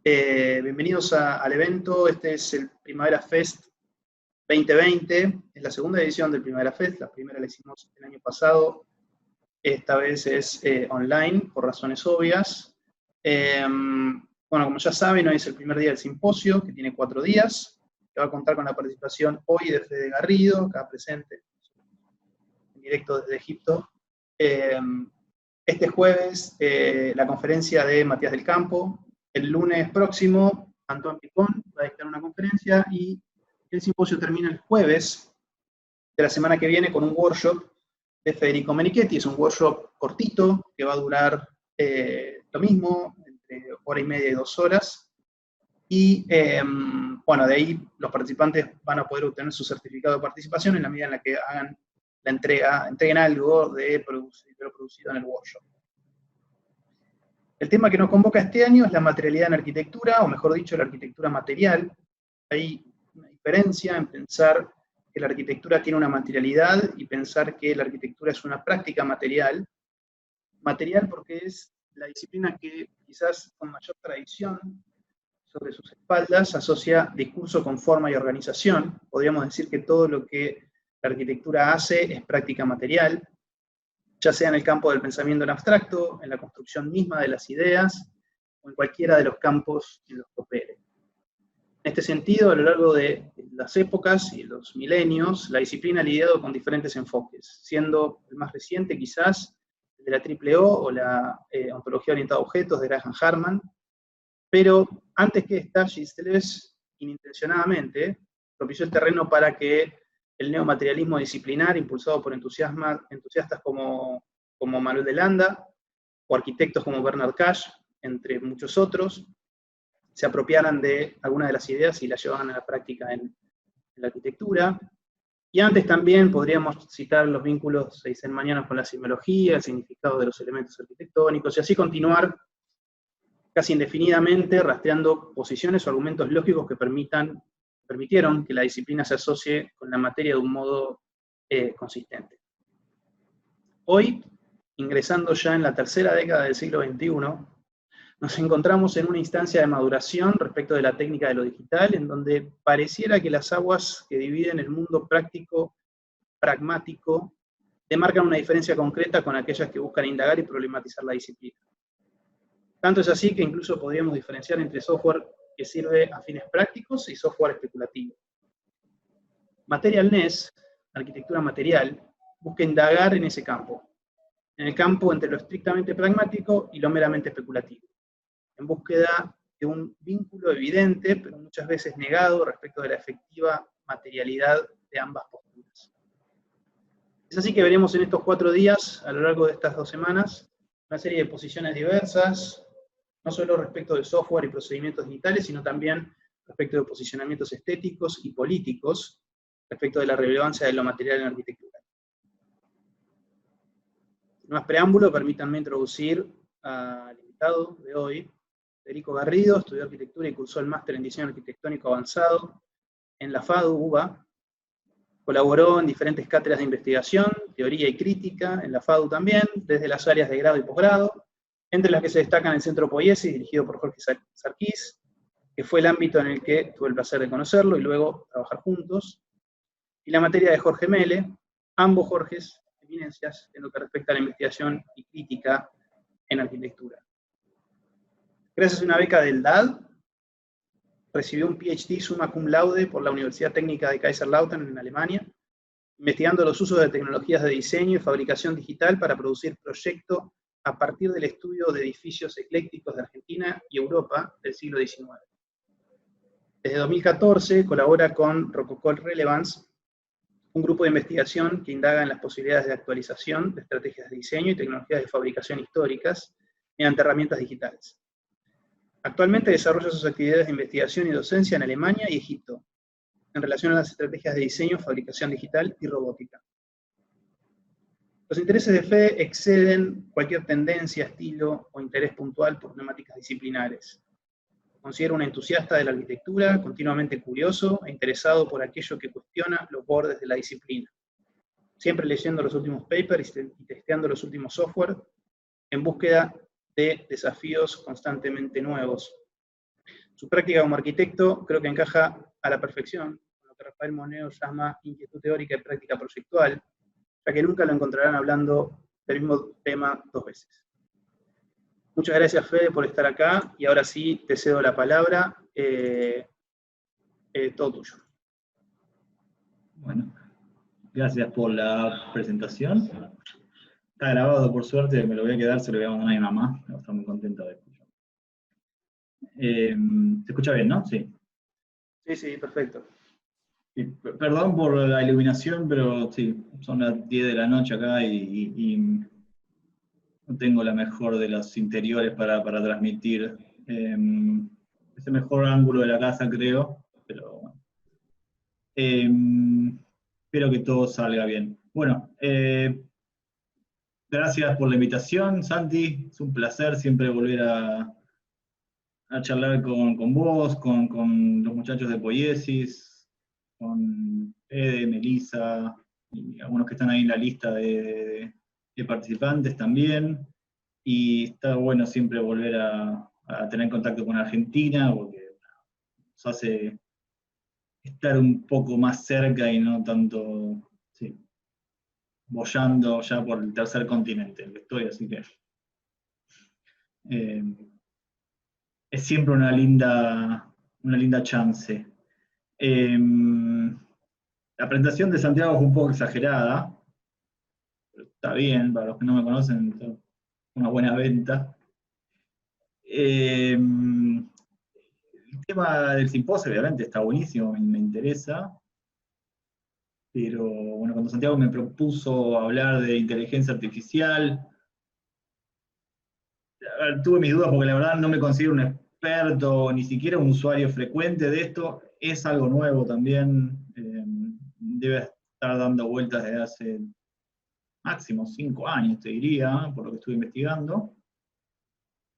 Bienvenidos al evento. Este es el Primavera Fest 2020. Es la segunda edición del Primavera Fest. La primera la hicimos el año pasado. Esta vez es online, por razones obvias. Bueno, como ya saben, hoy es el primer día del simposio, que tiene 4 días, que va a contar con la participación hoy de Fede Garrido, acá presente, en directo desde Egipto. Este jueves, la conferencia de Matías del Campo. El lunes próximo, Antoine Picón va a dictar una conferencia y el simposio termina el jueves de la semana que viene con un workshop de Federico Menichetti. Es un workshop cortito que va a durar lo mismo, entre 1h30 y 2 horas. Y bueno, de ahí los participantes van a poder obtener su certificado de participación en la medida en la que hagan la entreguen algo de lo producido en el workshop. El tema que nos convoca este año es la materialidad en arquitectura, o mejor dicho, la arquitectura material. Hay una diferencia en pensar que la arquitectura tiene una materialidad y pensar que la arquitectura es una práctica material. Material porque es la disciplina que quizás con mayor tradición sobre sus espaldas asocia discurso con forma y organización. Podríamos decir que todo lo que la arquitectura hace es práctica material, ya sea en el campo del pensamiento en abstracto, en la construcción misma de las ideas, o en cualquiera de los campos en los que opere. En este sentido, a lo largo de las épocas y los milenios, la disciplina ha lidiado con diferentes enfoques, siendo el más reciente quizás el de la OOO, o la ontología orientada a objetos de Graham Harman, pero antes que esta, Gilles Deleuze, inintencionadamente, propició el terreno para que el neomaterialismo disciplinar, impulsado por entusiastas como Manuel de Landa, o arquitectos como Bernard Cash, entre muchos otros, se apropiaran de algunas de las ideas y las llevaban a la práctica en la arquitectura. Y antes también podríamos citar los vínculos, se dicen mañana, con la semiología, el significado de los elementos arquitectónicos, y así continuar casi indefinidamente rastreando posiciones o argumentos lógicos que permitieron que la disciplina se asocie con la materia de un modo consistente. Hoy, ingresando ya en la tercera década del siglo XXI, nos encontramos en una instancia de maduración respecto de la técnica de lo digital, en donde pareciera que las aguas que dividen el mundo práctico, pragmático, demarcan una diferencia concreta con aquellas que buscan indagar y problematizar la disciplina. Tanto es así que incluso podríamos diferenciar entre software que sirve a fines prácticos y software especulativo. Materialness, arquitectura material, busca indagar en ese campo, en el campo entre lo estrictamente pragmático y lo meramente especulativo, en búsqueda de un vínculo evidente, pero muchas veces negado respecto de la efectiva materialidad de ambas posturas. Es así que veremos en estos 4 días, a lo largo de estas 2 semanas, una serie de posiciones diversas, no solo respecto del software y procedimientos digitales, sino también respecto de posicionamientos estéticos y políticos, respecto de la relevancia de lo material en la arquitectura. Sin más preámbulo, permítanme introducir al invitado de hoy, Federico Garrido. Estudió arquitectura y cursó el máster en diseño arquitectónico avanzado en la FADU, UBA. Colaboró en diferentes cátedras de investigación, teoría y crítica, en la FADU también, desde las áreas de grado y posgrado, entre las que se destacan el Centro Poiesis, dirigido por Jorge Sarkis, que fue el ámbito en el que tuve el placer de conocerlo y luego trabajar juntos, y la materia de Jorge Mele, ambos Jorges, eminencias en lo que respecta a la investigación y crítica en arquitectura. Gracias a una beca del DAD, recibió un PhD summa cum laude por la Universidad Técnica de Kaiserslautern en Alemania, investigando los usos de tecnologías de diseño y fabricación digital para producir proyectos a partir del estudio de edificios eclécticos de Argentina y Europa del siglo XIX. Desde 2014 colabora con Rococo Relevance, un grupo de investigación que indaga en las posibilidades de actualización de estrategias de diseño y tecnologías de fabricación históricas mediante herramientas digitales. Actualmente desarrolla sus actividades de investigación y docencia en Alemania y Egipto, en relación a las estrategias de diseño, fabricación digital y robótica. Los intereses de Fede exceden cualquier tendencia, estilo o interés puntual por temáticas disciplinares. Considero un entusiasta de la arquitectura, continuamente curioso e interesado por aquello que cuestiona los bordes de la disciplina. Siempre leyendo los últimos papers y testeando los últimos software, en búsqueda de desafíos constantemente nuevos. Su práctica como arquitecto creo que encaja a la perfección con lo que Rafael Moneo llama inquietud teórica y práctica proyectual, ya que nunca lo encontrarán hablando del mismo tema dos veces. Muchas gracias, Fede, por estar acá, y ahora sí te cedo la palabra. Todo tuyo. Bueno, gracias por la presentación. Está grabado, por suerte, me lo voy a quedar, se lo voy a mandar a mi mamá, va a estar muy contenta de escuchar. ¿Se escucha bien, no? Sí. Sí, perfecto. Y perdón por la iluminación, pero sí, son las 10 de la noche acá y no tengo la mejor de los interiores para transmitir. Es el mejor ángulo de la casa, creo, pero bueno. Espero que todo salga bien. Bueno, gracias por la invitación, Santi. Es un placer siempre volver a charlar con vos, con los muchachos de Poiesis, con Fede, Melissa, y algunos que están ahí en la lista de participantes también. Y está bueno siempre volver a tener contacto con Argentina, porque nos hace estar un poco más cerca y no tanto, sí, boyando ya por el tercer continente, en que estoy, así que es siempre una linda chance. La presentación de Santiago es un poco exagerada, pero está bien, para los que no me conocen, es una buena venta. El tema del simposio, obviamente, está buenísimo, me interesa, pero bueno, cuando Santiago me propuso hablar de inteligencia artificial, tuve mis dudas porque la verdad no me considero un experto, ni siquiera un usuario frecuente de esto. Es algo nuevo también, debe estar dando vueltas desde hace máximo 5 años, te diría, por lo que estuve investigando.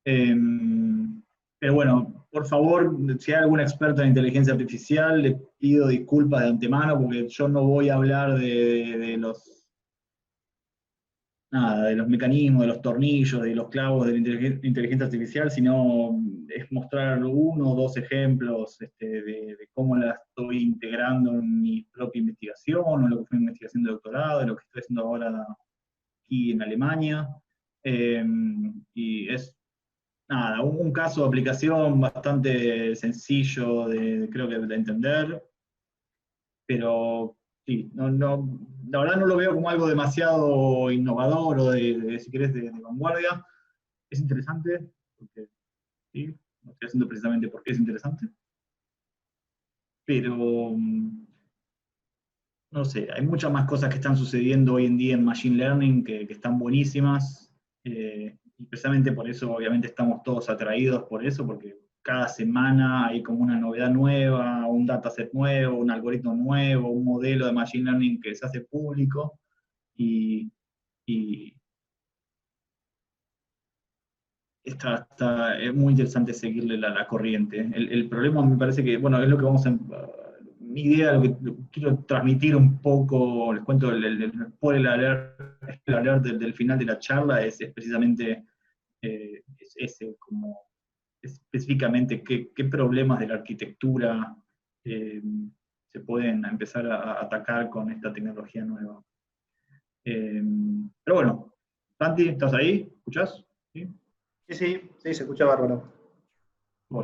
Pero bueno, por favor, si hay algún experto en inteligencia artificial, le pido disculpas de antemano porque yo no voy a hablar de los mecanismos, de los tornillos, de los clavos de la inteligencia artificial, sino es mostrar 1 o 2 ejemplos de cómo la estoy integrando en mi propia investigación, o en lo que fue mi investigación de doctorado, de lo que estoy haciendo ahora aquí en Alemania. Y es un caso de aplicación bastante sencillo, creo que de entender, pero sí, la verdad no lo veo como algo demasiado innovador o si querés, de vanguardia. Es interesante, porque sí, lo estoy haciendo precisamente porque es interesante, pero no sé, hay muchas más cosas que están sucediendo hoy en día en Machine Learning que están buenísimas, y precisamente por eso obviamente estamos todos atraídos por eso, porque cada semana hay como una novedad nueva, un dataset nuevo, un algoritmo nuevo, un modelo de Machine Learning que se hace público, y es muy interesante seguirle la corriente. El problema me parece que, bueno, es lo que vamos a... Mi idea, lo que quiero transmitir un poco, les cuento el spoiler alert del final de la charla, es precisamente ese, como específicamente qué problemas de la arquitectura se pueden empezar a atacar con esta tecnología nueva. Pero bueno, Santi, ¿estás ahí? ¿Escuchás? ¿Sí? Sí, se escucha bárbaro.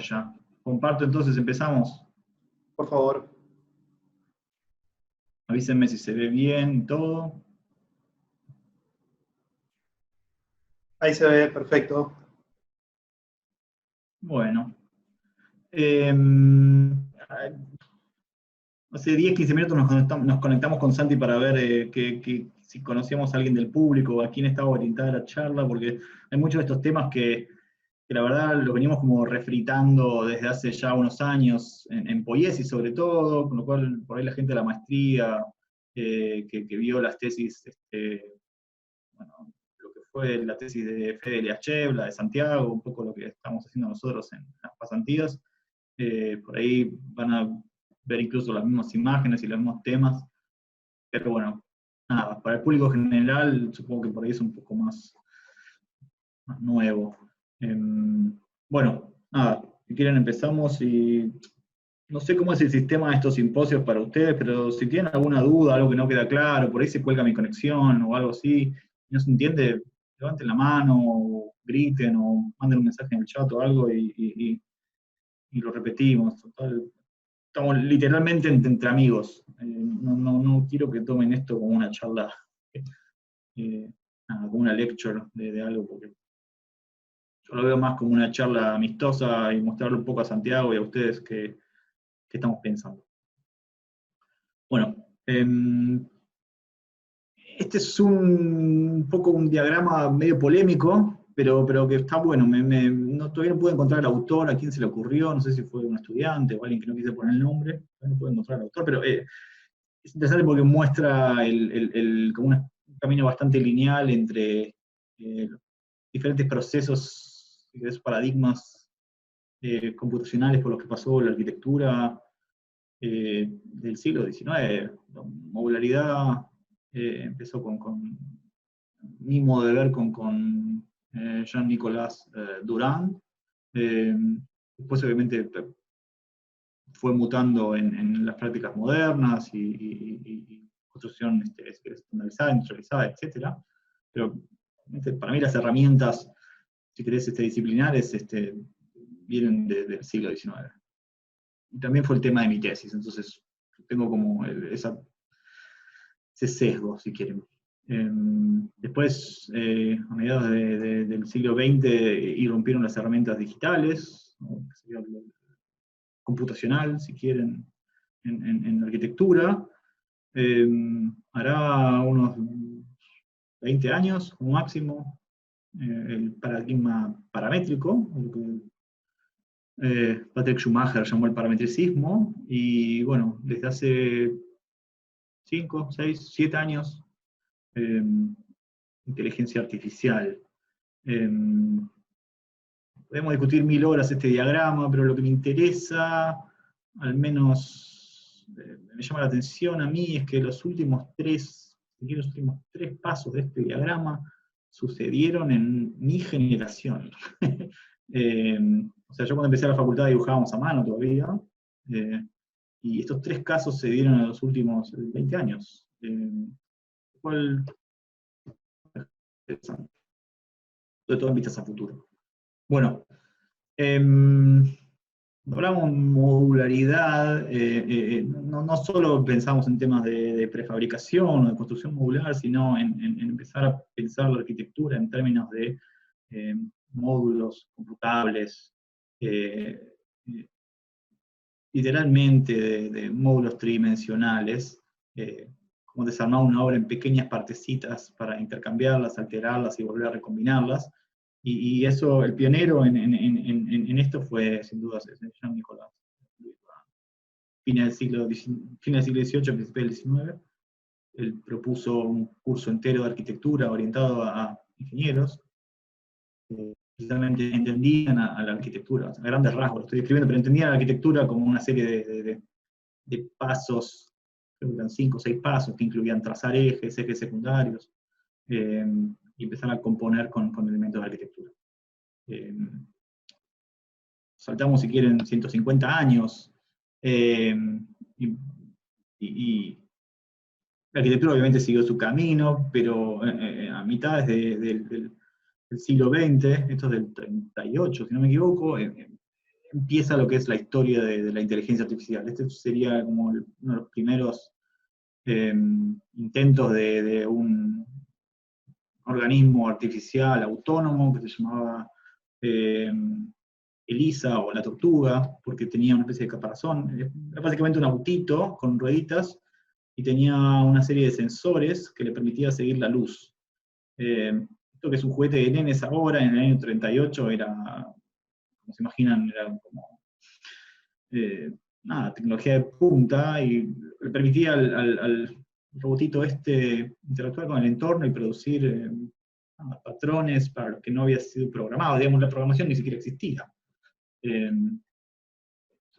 Ya. Comparto, entonces empezamos. Por favor. Avísenme si se ve bien y todo. Ahí se ve, perfecto. Bueno. Hace 10, 15 minutos nos conectamos con Santi para ver si conocíamos a alguien del público o a quién estaba orientada la charla, porque hay muchos de estos temas que la verdad los venimos como refritando desde hace ya unos años, en Poiesis sobre todo, con lo cual por ahí la gente de la maestría que vio las tesis, bueno, lo que fue la tesis de Fede Liachev, la de Santiago, un poco lo que estamos haciendo nosotros en las pasantías, por ahí van a ver incluso las mismas imágenes y los mismos temas, pero bueno, nada, para el público general supongo que por ahí es un poco más nuevo. Bueno, nada, Si quieren empezamos y no sé cómo es el sistema de estos simposios para ustedes, pero si tienen alguna duda, algo que no queda claro, por ahí se cuelga mi conexión o algo así, no se entiende, levanten la mano, o griten, o manden un mensaje en el chat o algo y lo repetimos. Total, estamos literalmente entre amigos. No quiero que tomen esto como una charla, como una lecture de algo, porque yo lo veo más como una charla amistosa y mostrarle un poco a Santiago y a ustedes qué estamos pensando. Bueno, este es un poco un diagrama medio polémico, pero que está bueno. Todavía no pude encontrar al autor, a quién se le ocurrió, no sé si fue un estudiante o alguien que no quise poner el nombre, no pude encontrar al autor, pero es interesante porque muestra como un camino bastante lineal entre diferentes procesos, paradigmas computacionales por los que pasó la arquitectura del siglo XIX. La modularidad empezó con mi modo de ver con Jean-Nicolas Durand. Después obviamente fue mutando en las prácticas modernas y construcción estandarizada, industrializada, etc. Pero para mí las herramientas, si querés, disciplinares, vienen del siglo XIX. Y también fue el tema de mi tesis, entonces tengo como ese sesgo, si quieren. Después, a mediados del siglo XX, irrumpieron las herramientas digitales, ¿no? Computacional, si quieren, en la arquitectura. Hará unos 20 años, como máximo, el paradigma paramétrico, lo que Patrick Schumacher llamó el parametricismo, y bueno, desde hace 5, 6, 7 años, inteligencia artificial. Podemos discutir 1000 horas este diagrama, pero lo que me interesa, al menos me llama la atención a mí, es que los últimos tres pasos de este diagrama sucedieron en mi generación. O sea, yo cuando empecé a la facultad dibujábamos a mano todavía, y estos 3 casos se dieron en los últimos 20 años. Lo cual es interesante, sobre todo en vistas a futuro. Bueno, hablamos de modularidad, no solo pensamos en temas de prefabricación o de construcción modular, sino en empezar a pensar la arquitectura en términos de módulos computables, literalmente de módulos tridimensionales, como desarmar una obra en pequeñas partecitas para intercambiarlas, alterarlas y volver a recombinarlas. Y eso, el pionero en esto fue, sin duda, Jean-Nicolas. Fines del siglo XVIII, principios del XIX, él propuso un curso entero de arquitectura orientado a ingenieros, precisamente entendían a la arquitectura, a grandes rasgos, lo estoy describiendo, pero entendían a la arquitectura como una serie de pasos, creo que eran 5 o 6 pasos, que incluían trazar ejes secundarios, y empezar a componer con elementos de arquitectura. Saltamos, si quieren, 150 años, y la arquitectura obviamente siguió su camino, pero a mitades del siglo XX, esto es del 38, si no me equivoco, empieza lo que es la historia de la inteligencia artificial. Este sería como uno de los primeros intentos de un organismo artificial autónomo que se llamaba Elisa o la tortuga, porque tenía una especie de caparazón. Era básicamente un autito con rueditas y tenía una serie de sensores que le permitía seguir la luz. Esto que es un juguete de nenes ahora, en el año 38, era, como se imaginan, era como tecnología de punta, y le permitía al robotito interactuar con el entorno y producir patrones para los que no había sido programado. Digamos, la programación ni siquiera existía.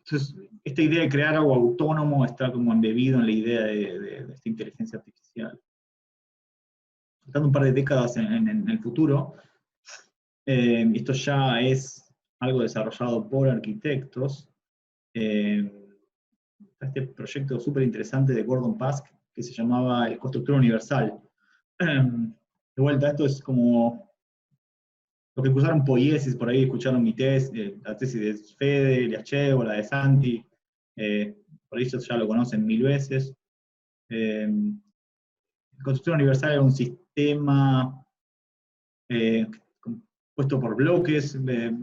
Entonces, esta idea de crear algo autónomo está como embebido en la idea de esta inteligencia artificial. Faltando un par de décadas en el futuro, esto ya es algo desarrollado por arquitectos. Este proyecto súper interesante de Gordon Pask, que se llamaba el Constructor Universal. De vuelta, esto es como lo que escucharon Poiesis, por ahí escucharon mi tesis, la tesis de Fede, Liachevo, la de Santi, por ahí ya lo conocen 1000 veces. El Constructor Universal era un sistema compuesto por bloques,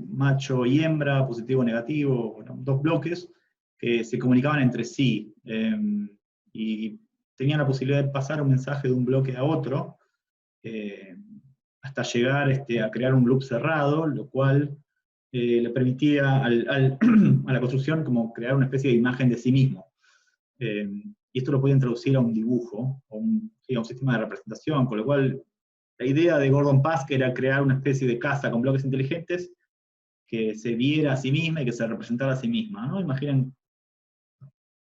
macho y hembra, positivo o negativo, bueno, 2 bloques, que se comunicaban entre sí, y tenían la posibilidad de pasar un mensaje de un bloque a otro, hasta llegar a crear un loop cerrado, lo cual le permitía a la construcción como crear una especie de imagen de sí mismo. Y esto lo podían traducir a un dibujo, o a un sistema de representación, con lo cual la idea de Gordon Pask era crear una especie de casa con bloques inteligentes que se viera a sí misma y que se representara a sí misma, ¿no? Imaginen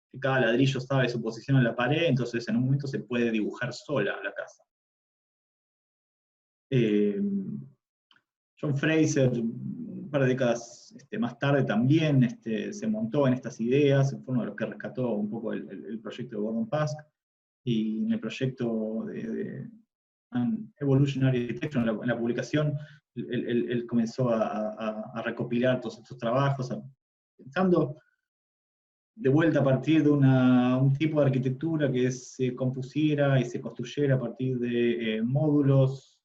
que cada ladrillo sabe su posición en la pared, entonces en un momento se puede dibujar sola la casa. John Fraser, un par de décadas más tarde también se montó en estas ideas, fue uno de los que rescató un poco el proyecto de Gordon Pask, y en el proyecto de Evolutionary Architecture, en la publicación, él comenzó a recopilar todos estos trabajos, pensando de vuelta a partir de un tipo de arquitectura que se compusiera y se construyera a partir de módulos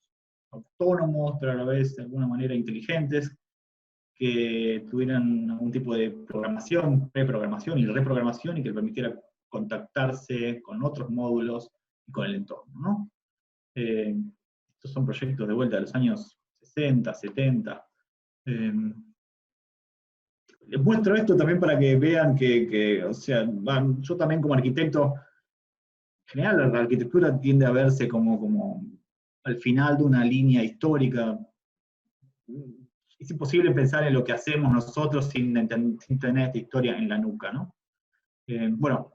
autónomos, pero a la vez de alguna manera inteligentes, que tuvieran algún tipo de programación, preprogramación y reprogramación, y que permitiera contactarse con otros módulos y con el entorno, ¿no? Estos son proyectos de vuelta de los años 60, 70. Les muestro esto también para que vean o sea, yo también como arquitecto, en general la arquitectura tiende a verse como al final de una línea histórica. Es imposible pensar en lo que hacemos nosotros sin tener esta historia en la nuca, ¿no? Bueno,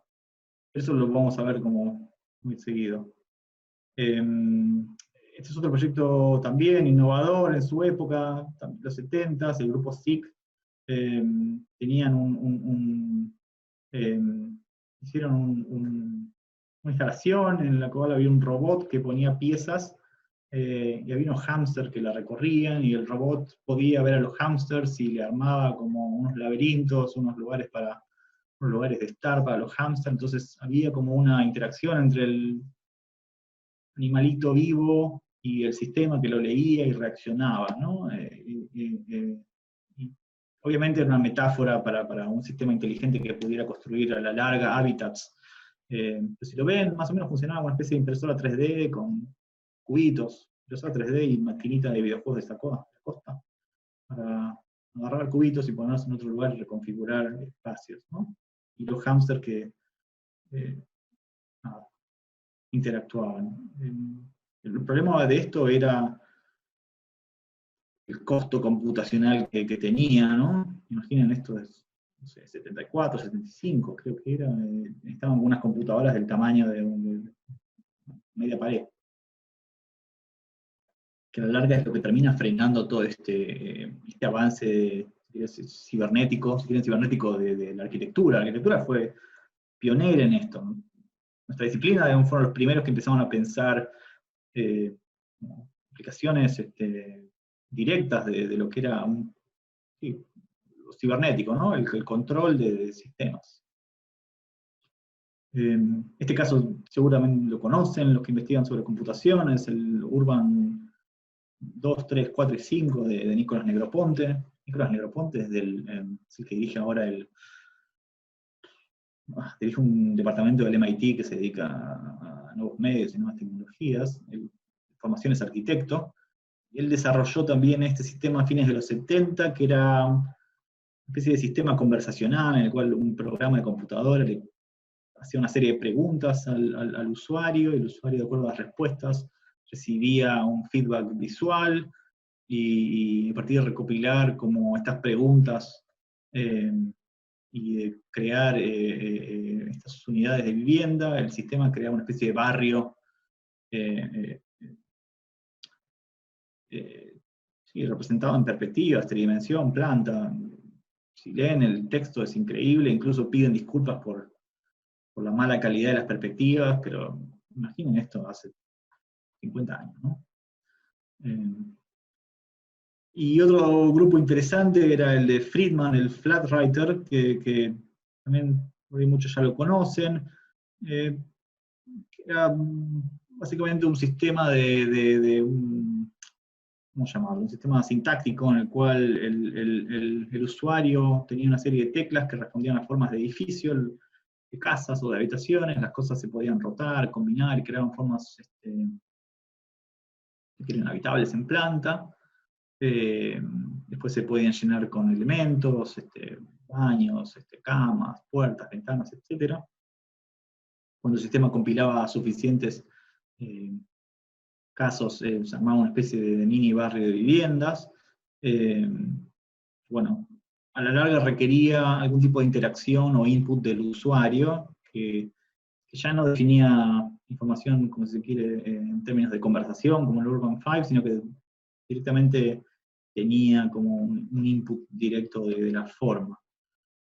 eso lo vamos a ver como muy seguido. Este es otro proyecto también innovador en su época, los 70s, el grupo SIC, tenían hicieron una instalación en la cual había un robot que ponía piezas, y había unos hámsters que la recorrían, y el robot podía ver a los hámsters y le armaba como unos laberintos, unos lugares de estar para los hámsters, entonces había como una interacción entre el animalito vivo y el sistema que lo leía y reaccionaba, ¿no? Y obviamente era una metáfora para un sistema inteligente que pudiera construir a la larga hábitats. Pero si lo ven, más o menos funcionaba como una especie de impresora 3D con cubitos, impresora 3D y maquinita de videojuegos de esa costa, para agarrar cubitos y ponerlos en otro lugar y reconfigurar espacios, ¿no? Y los hámsters que interactuaban. El problema de esto era el costo computacional que tenía, ¿no? Imaginen, esto es, no sé, 74, 75, creo que era, estaban algunas computadoras del tamaño de media pared, que a la larga es lo que termina frenando todo este avance cibernético, si quieren, cibernético de la arquitectura. La arquitectura fue pionera en esto, ¿no? Nuestra disciplina fueron los primeros que empezaron a pensar aplicaciones directas de lo que era lo cibernético, ¿no? El control de sistemas. Este caso seguramente lo conocen los que investigan sobre computación, es el Urban 2, 3, 4 y 5 de Nicolás Negroponte. Nicolás Negroponte es el que dirige ahora dirige un departamento del MIT que se dedica a nuevos medios y nuevas tecnologías. Formación es arquitecto. Él desarrolló también este sistema a fines de los 70, que era una especie de sistema conversacional en el cual un programa de computadora le hacía una serie de preguntas al usuario, y el usuario, de acuerdo a las respuestas, recibía un feedback visual, y a partir de recopilar como estas preguntas y de crear estas unidades de vivienda, el sistema creaba una especie de barrio sí, representado en perspectivas, tridimensión, planta. Si leen el texto es increíble, incluso piden disculpas por la mala calidad de las perspectivas, pero imaginen esto hace 50 años, ¿no? Y otro grupo interesante era el de Friedman, el Flatwriter, que también por ahí muchos ya lo conocen, que era básicamente un sistema de un, ¿cómo llamarlo? Un sistema sintáctico en el cual el usuario tenía una serie de teclas que respondían a formas de edificio, de casas o de habitaciones, las cosas se podían rotar, combinar y creaban formas que eran habitables en planta. Después se podían llenar con elementos, baños, camas, puertas, ventanas, etc. Cuando el sistema compilaba suficientes casos, se armaba una especie de mini barrio de viviendas. Bueno, a la larga requería algún tipo de interacción o input del usuario, que ya no definía información, como se quiere, en términos de conversación, como el Urban 5, sino que directamente tenía como un input directo de la forma.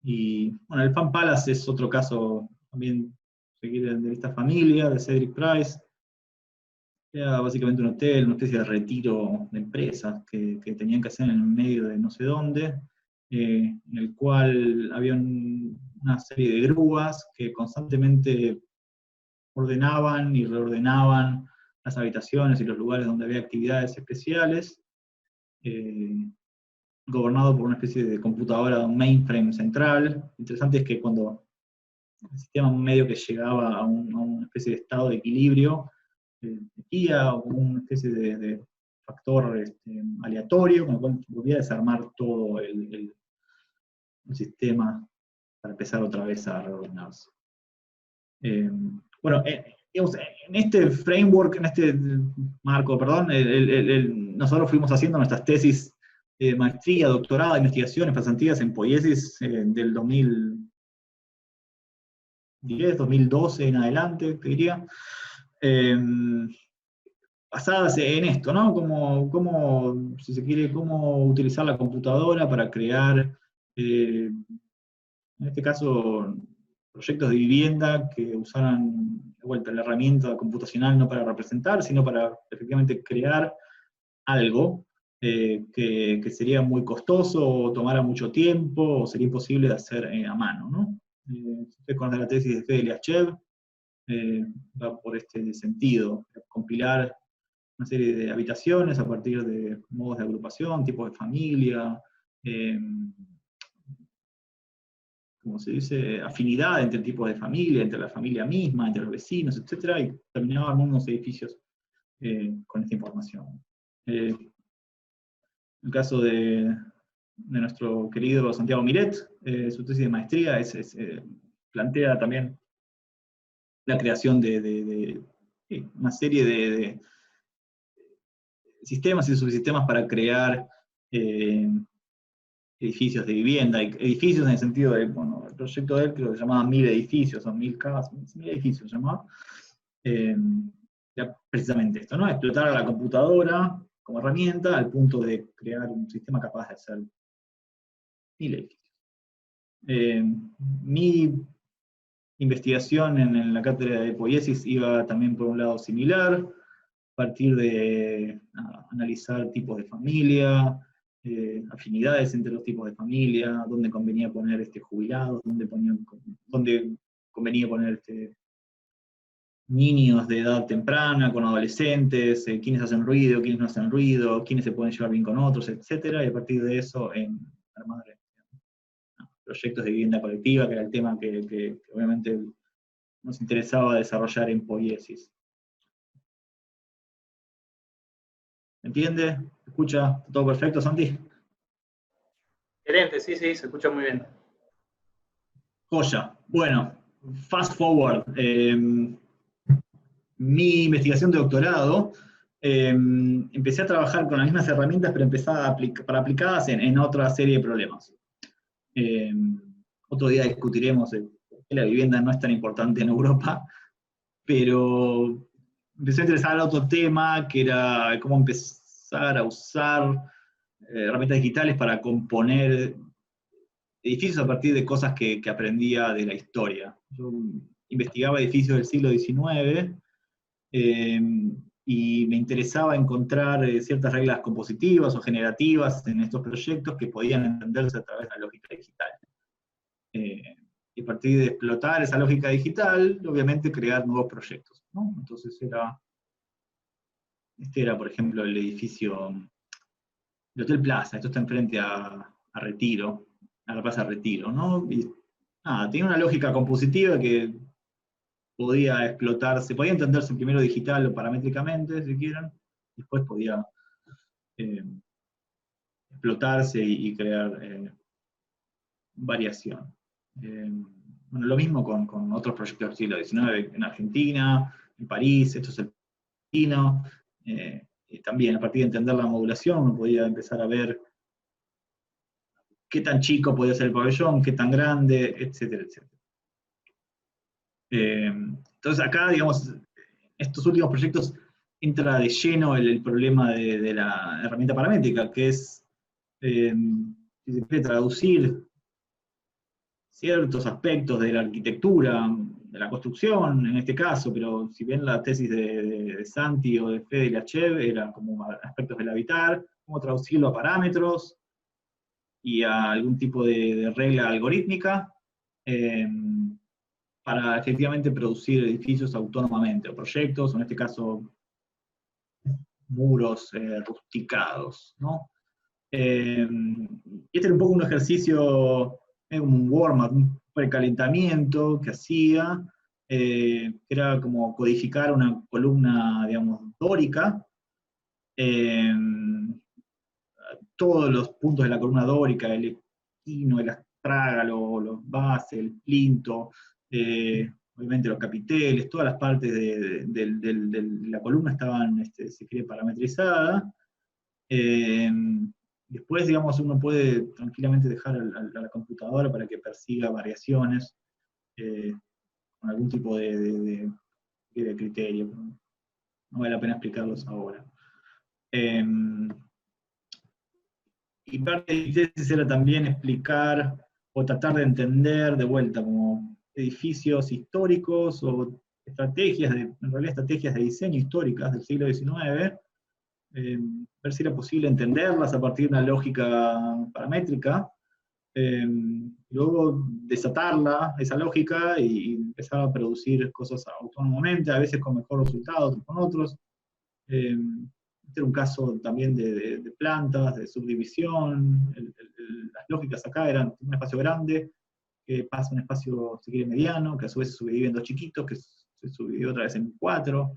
Y bueno, el Fan Palace es otro caso también, si quiere, de esta familia, de Cedric Price. Era básicamente un hotel, una especie de retiro de empresas que tenían que hacer en el medio de no sé dónde, en el cual había una serie de grúas que constantemente ordenaban y reordenaban las habitaciones y los lugares donde había actividades especiales, gobernado por una especie de computadora, un mainframe central. Interesante es que cuando el sistema medio que llegaba a una especie de estado de equilibrio, metía una especie de factor aleatorio, con el cual volvía a desarmar todo el sistema para empezar otra vez a reordenarse. Bueno, digamos, en este framework, en este marco, perdón, nosotros fuimos haciendo nuestras tesis de maestría, doctorado, investigaciones, pasantías en Poiesis del 2010, 2012 en adelante, te diría, basadas en esto, ¿no? Cómo, si se quiere, cómo utilizar la computadora para crear, en este caso, proyectos de vivienda que usaran de vuelta la herramienta computacional no para representar, sino para efectivamente crear algo que sería muy costoso, o tomara mucho tiempo, o sería imposible de hacer a mano, ¿no? Usted conoce la tesis de Fede Liachev, va por este sentido, compilar una serie de habitaciones a partir de modos de agrupación, tipos de familia, como se dice, afinidad entre tipos de familia, entre la familia misma, entre los vecinos, etc. Y terminaba armando unos edificios con esta información. El caso de nuestro querido Santiago Miret, su tesis de maestría plantea también la creación de una serie de sistemas y subsistemas para crear edificios de vivienda, edificios en el sentido de, bueno, el proyecto de él creo que se llamaba 1000 edificios, o 1000 casas, 1000 edificios se llamaba, precisamente esto, ¿no? Explotar a la computadora como herramienta al punto de crear un sistema capaz de hacer 1000 edificios. Mi investigación en la cátedra de Poiesis iba también por un lado similar, a partir de analizar tipos de familia, afinidades entre los tipos de familia, dónde convenía poner jubilados, dónde convenía poner niños de edad temprana, con adolescentes, quiénes hacen ruido, quiénes no hacen ruido, quiénes se pueden llevar bien con otros, etc. Y a partir de eso, armar proyectos de vivienda colectiva, que era el tema que obviamente nos interesaba desarrollar en Poiesis. ¿Entiende? ¿Se escucha? ¿Todo perfecto, Santi? Excelente, sí, se escucha muy bien. Joya. Bueno, fast forward. Mi investigación de doctorado, empecé a trabajar con las mismas herramientas, pero para aplicadas en otra serie de problemas. Otro día discutiremos por qué la vivienda no es tan importante en Europa, pero empecé a interesar otro tema, que era cómo empezar a usar herramientas digitales para componer edificios a partir de cosas que aprendía de la historia. Yo investigaba edificios del siglo XIX, y me interesaba encontrar ciertas reglas compositivas o generativas en estos proyectos que podían entenderse a través de la lógica digital. Y a partir de explotar esa lógica digital, obviamente crear nuevos proyectos, ¿no? Entonces este era, por ejemplo, el edificio del Hotel Plaza. Esto está enfrente a Retiro, a la Plaza Retiro, ¿no? Y nada, tenía una lógica compositiva que podía explotarse, podía entenderse primero digital o paramétricamente, si quieren, después podía explotarse y crear variación. Bueno, lo mismo con otros proyectos del siglo XIX en Argentina, en París, esto es el Pino, también a partir de entender la modulación uno podía empezar a ver qué tan chico podía ser el pabellón, qué tan grande, etcétera, etcétera. Entonces acá, digamos, estos últimos proyectos entra de lleno el problema de la herramienta paramétrica, que es, si se puede traducir ciertos aspectos de la arquitectura, de la construcción en este caso, pero si ven la tesis de Santi o de Fede y Lachev, eran como aspectos del habitar, cómo traducirlo a parámetros y a algún tipo de regla algorítmica, para efectivamente producir edificios autónomamente, o proyectos, o en este caso muros rusticados, ¿no? Este era un poco un ejercicio, un warm-up, un precalentamiento que hacía, que era como codificar una columna, digamos, dórica, todos los puntos de la columna dórica, el equino, el astrágalo, los bases, el plinto, obviamente los capiteles, todas las partes de la columna estaban, se quiere, parametrizadas. Después, digamos, uno puede tranquilamente dejar a la computadora para que persiga variaciones con algún tipo de criterio. No vale la pena explicarlos ahora. Y parte de mi tesis era también explicar o tratar de entender de vuelta como edificios históricos o estrategias, en realidad estrategias de diseño históricas del siglo XIX, ver si era posible entenderlas a partir de una lógica paramétrica, luego desatarla, esa lógica, y empezar a producir cosas autónomamente, a veces con mejor resultado, otros con otros. Este era un caso también de plantas, de subdivisión. Las lógicas acá eran un espacio grande, que pasa a un espacio, si quiere, mediano, que a su vez se subdivide en dos chiquitos, que se subdividió otra vez en cuatro.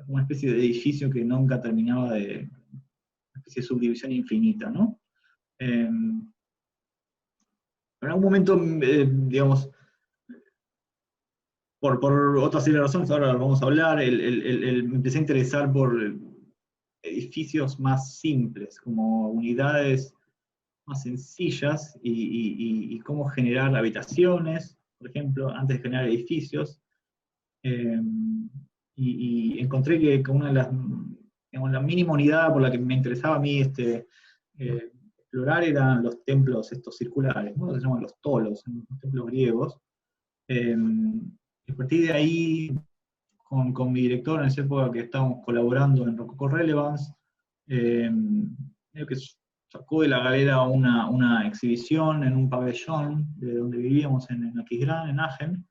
Una especie de edificio que nunca terminaba de, una especie de subdivisión infinita, ¿no? En algún momento, digamos, por otras serie de razones, ahora vamos a hablar, me empecé a interesar por edificios más simples, como unidades más sencillas, y cómo generar habitaciones, por ejemplo, antes de generar edificios. Y encontré que una de las, digamos, la mínima unidad por la que me interesaba a mí explorar eran los templos estos circulares, ¿no? Se llaman los tolos, los templos griegos. Y a partir de ahí, con mi director en esa época que estábamos colaborando en Rococo Relevance, que sacó de la galera una exhibición en un pabellón de donde vivíamos en Aquisgrán, en Agen,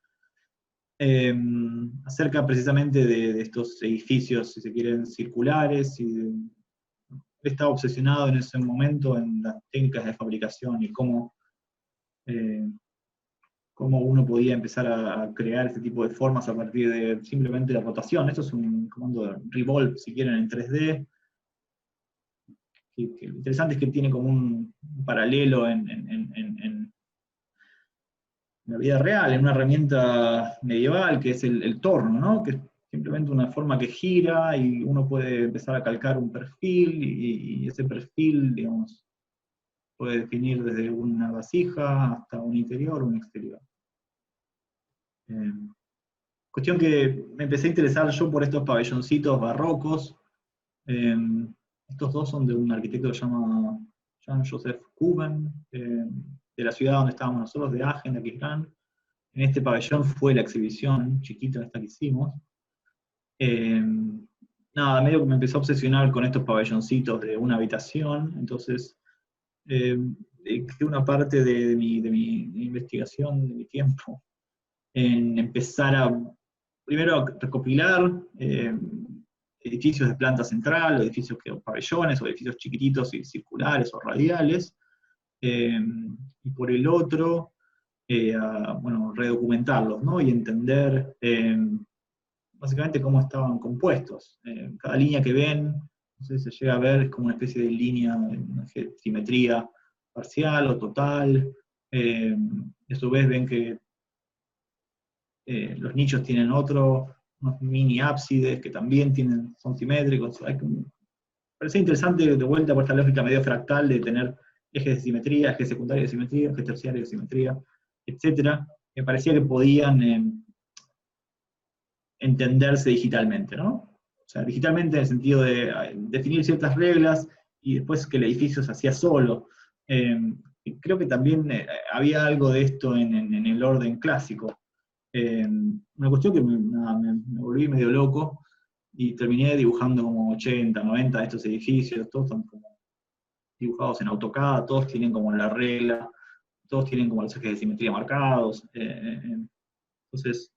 acerca precisamente de estos edificios, si se quieren, circulares, y estaba obsesionado en ese momento en las técnicas de fabricación y cómo uno podía empezar a crear este tipo de formas a partir de simplemente la rotación. Esto es un comando de Revolve, si quieren, en 3D. Que lo interesante es que tiene como un paralelo en la vida real, en una herramienta medieval que es el torno, ¿no? Que es simplemente una forma que gira y uno puede empezar a calcar un perfil, y ese perfil, digamos, puede definir desde una vasija hasta un interior o un exterior. Cuestión que me empecé a interesar yo por estos pabelloncitos barrocos. Estos dos son de un arquitecto que se llama Jan-Joseph Kuben, de la ciudad donde estábamos nosotros, de Aachen, de Aquisgrán. En este pabellón fue la exhibición chiquita esta que hicimos. Nada, medio que me empezó a obsesionar con estos pabelloncitos de una habitación, entonces dediqué una parte de mi investigación, de mi tiempo, en empezar primero a recopilar edificios de planta central, o edificios o pabellones, o edificios chiquititos y circulares o radiales, y por el otro, bueno, redocumentarlos, ¿no? Y entender básicamente cómo estaban compuestos. Cada línea que ven, no sé, se llega a ver, es como una especie de línea, una simetría parcial o total. A su vez ven que los nichos tienen unos mini ábsides que también son simétricos. Parece interesante de vuelta por esta lógica medio fractal de tener ejes de simetría, ejes secundarios de simetría, ejes terciarios de simetría, etc. Me parecía que podían entenderse digitalmente, ¿no? O sea, digitalmente en el sentido de definir ciertas reglas y después que el edificio se hacía solo. Creo que también había algo de esto en el orden clásico. Una cuestión que me volví medio loco y terminé dibujando como 80, 90 de estos edificios, todos están como dibujados en AutoCAD, todos tienen como la regla, todos tienen como los ejes de simetría marcados. Entonces,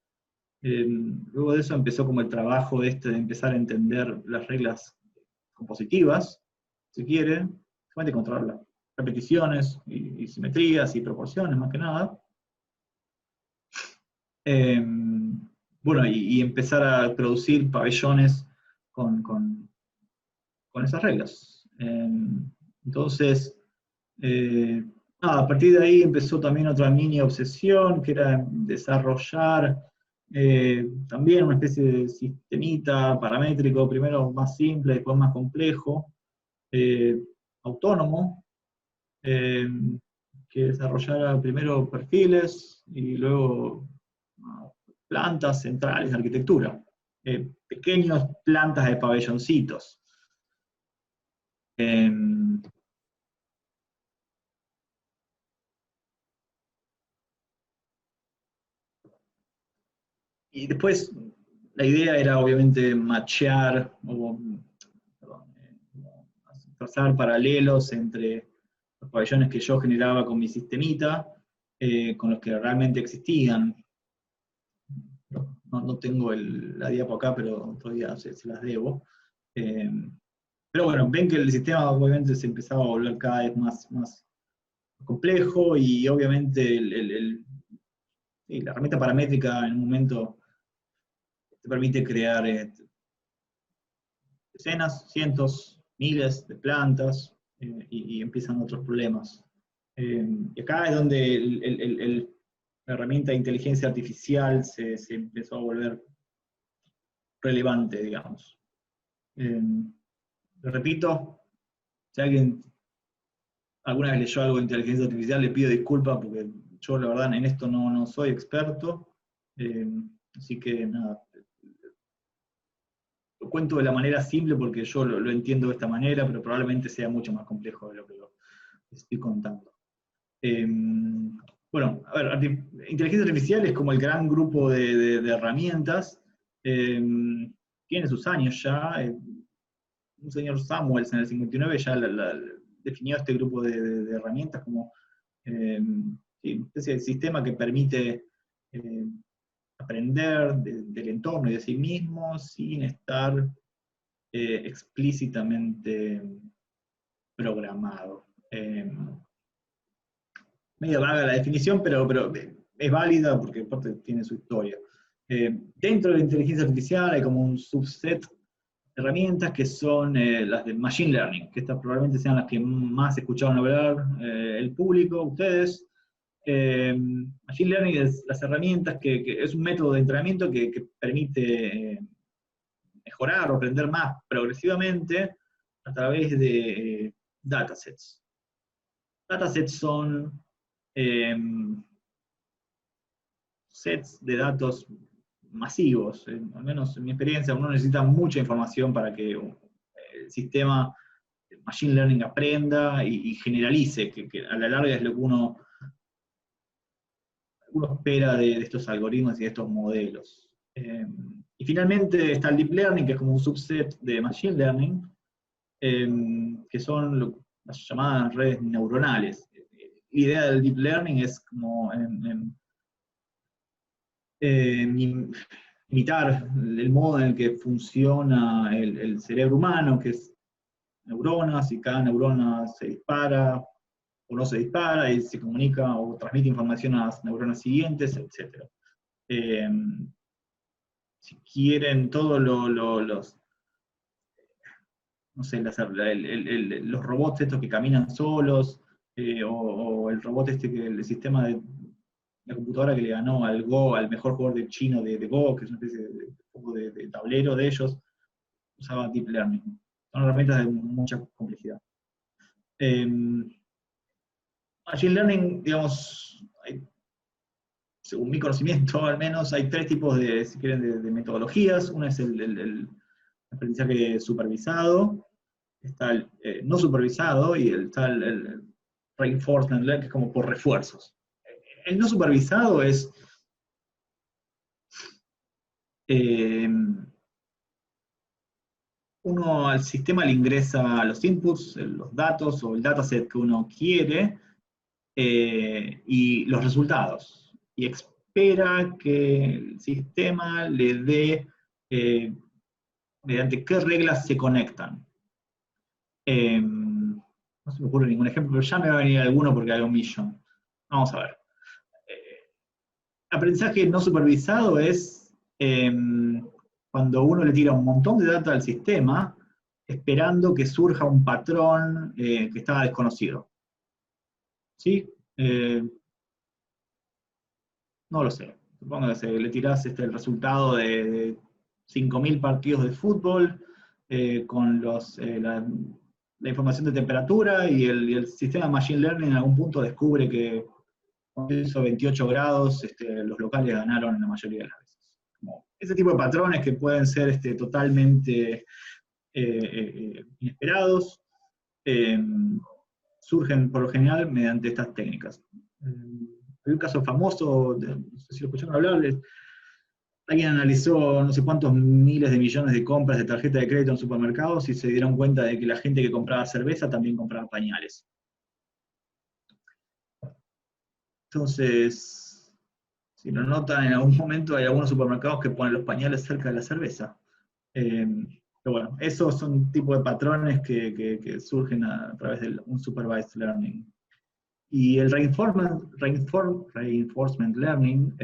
luego de eso empezó como el trabajo de empezar a entender las reglas compositivas, si quiere, solamente controlar las repeticiones y simetrías y proporciones más que nada. Bueno, y empezar a producir pabellones con esas reglas. Entonces, a partir de ahí empezó también otra mini obsesión, que era desarrollar también una especie de sistemita paramétrico, primero más simple, después más complejo, autónomo, que desarrollara primero perfiles y luego plantas centrales de arquitectura, pequeñas plantas de pabelloncitos. Y después la idea era obviamente machear o trazar paralelos entre los pabellones que yo generaba con mi sistemita, con los que realmente existían. No tengo la diapo acá, pero otro día se las debo. Pero bueno, ven que el sistema obviamente se empezaba a volver cada vez más complejo y obviamente la herramienta paramétrica en un momento te permite crear decenas, cientos, miles de plantas y empiezan otros problemas. Y acá es donde la herramienta de inteligencia artificial se empezó a volver relevante, digamos. Lo repito, si alguien alguna vez leyó algo de inteligencia artificial, le pido disculpas porque yo la verdad en esto no soy experto, así que nada, lo cuento de la manera simple porque yo lo entiendo de esta manera, pero probablemente sea mucho más complejo de lo que lo estoy contando. Bueno, a ver, inteligencia artificial es como el gran grupo de herramientas, tiene sus años ya, un señor Samuels en el 59 ya definió este grupo de herramientas como una especie de sistema que permite aprender del entorno y de sí mismo sin estar explícitamente programado. Medio vaga la definición, pero es válida porque aparte tiene su historia. Dentro de la inteligencia artificial hay como un subset de herramientas que son las de Machine Learning, que estas probablemente sean las que más escucharon hablar el público, ustedes. Machine Learning es las herramientas que es un método de entrenamiento que permite mejorar o aprender más progresivamente a través de datasets. Datasets son sets de datos masivos. Al menos en mi experiencia, uno necesita mucha información para que el sistema Machine Learning aprenda y generalice, que a la larga es lo que uno espera de estos algoritmos y de estos modelos. Y finalmente está el Deep Learning, que es como un subset de Machine Learning, que son las llamadas redes neuronales. La idea del Deep Learning es como imitar el modo en el que funciona el cerebro humano, que es neuronas, y cada neurona se dispara o no se dispara, y se comunica o transmite información a las neuronas siguientes, etc. Si quieren, todos los, no sé, los robots estos que caminan solos, o el robot el sistema de la computadora que le ganó al Go, al mejor jugador de chino de Go, que es una especie de tablero de ellos, usaba Deep Learning. Son herramientas de mucha complejidad. Machine Learning, digamos, según mi conocimiento al menos, hay tres tipos de, si quieren, de metodologías. Una es el aprendizaje supervisado, está el no supervisado, y está el reinforcement learning, que es como por refuerzos. El no supervisado es uno al sistema le ingresa los inputs, los datos o el dataset que uno quiere, y los resultados, y espera que el sistema le dé mediante qué reglas se conectan. No se me ocurre ningún ejemplo, pero ya me va a venir alguno porque hay un millón. Vamos a ver. Aprendizaje no supervisado es cuando uno le tira un montón de data al sistema esperando que surja un patrón que estaba desconocido. ¿Sí? No lo sé. Supongo que le tirás el resultado de 5.000 partidos de fútbol con la información de temperatura, y el sistema de Machine Learning en algún punto descubre que con esos 28 grados los locales ganaron la mayoría de las veces. Como ese tipo de patrones que pueden ser totalmente inesperados, surgen por lo general mediante estas técnicas. Hay un caso famoso, no sé si lo escucharon hablar, alguien analizó no sé cuántos miles de millones de compras de tarjeta de crédito en supermercados y se dieron cuenta de que la gente que compraba cerveza también compraba pañales. Entonces, si lo notan, en algún momento hay algunos supermercados que ponen los pañales cerca de la cerveza. Pero bueno, esos son un tipo de patrones que surgen a través de un supervised learning. Y el reinforcement learning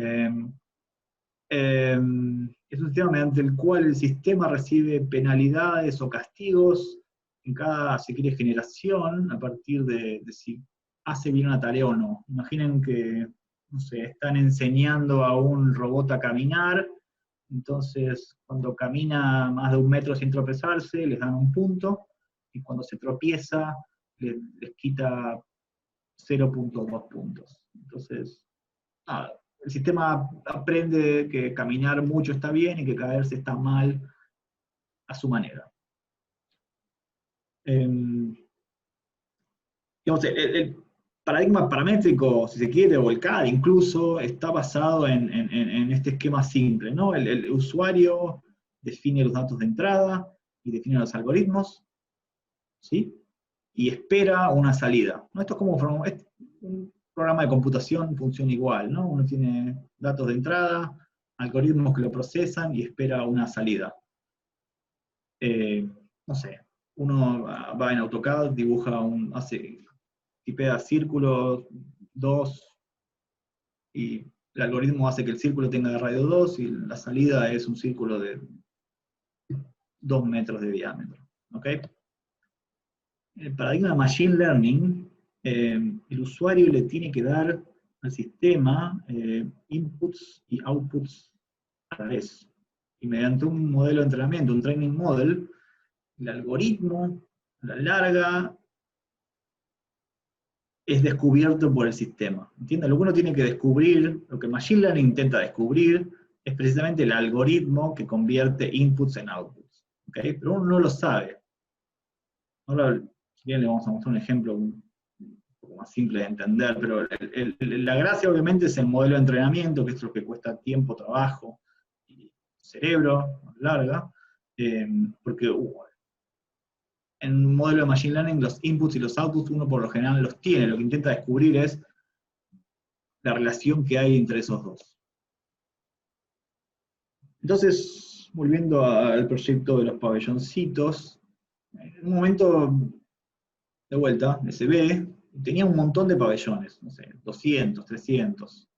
es un sistema mediante el cual el sistema recibe penalidades o castigos en cada, si quiere, generación, a partir de si hace bien una tarea o no. Imaginen que, no sé, están enseñando a un robot a caminar, entonces cuando camina más de 1 metro sin tropezarse, les dan un punto, y cuando se tropieza, les quita 0.2 puntos. Entonces, nada, el sistema aprende que caminar mucho está bien y que caerse está mal a su manera. Digamos, el paradigma paramétrico, si se quiere, o el CAD incluso, está basado en este esquema simple, ¿no? El usuario define los datos de entrada y define los algoritmos, ¿sí? Y espera una salida, ¿no? Esto es como un programa de computación, funciona igual, ¿no? Uno tiene datos de entrada, algoritmos que lo procesan y espera una salida. No sé, uno va en AutoCAD, dibuja tipea círculos 2, y el algoritmo hace que el círculo tenga radio 2, y la salida es un círculo de 2 metros de diámetro. ¿Ok? El paradigma de Machine Learning, el usuario le tiene que dar al sistema inputs y outputs a la vez. Y mediante un modelo de entrenamiento, un training model, el algoritmo, a la larga, es descubierto por el sistema. ¿Entiendes? Lo que uno tiene que descubrir, lo que Machine Learning intenta descubrir, es precisamente el algoritmo que convierte inputs en outputs. ¿Okay? Pero uno no lo sabe. bien le vamos a mostrar un ejemplo un poco más simple de entender, pero la gracia obviamente es el modelo de entrenamiento, que es lo que cuesta tiempo, trabajo y cerebro, larga, porque en un modelo de Machine Learning los inputs y los outputs uno por lo general los tiene, lo que intenta descubrir es la relación que hay entre esos dos. Entonces, volviendo al proyecto de los pabelloncitos, en un momento, de vuelta, SB, tenía un montón de pabellones, no sé, 200, 300.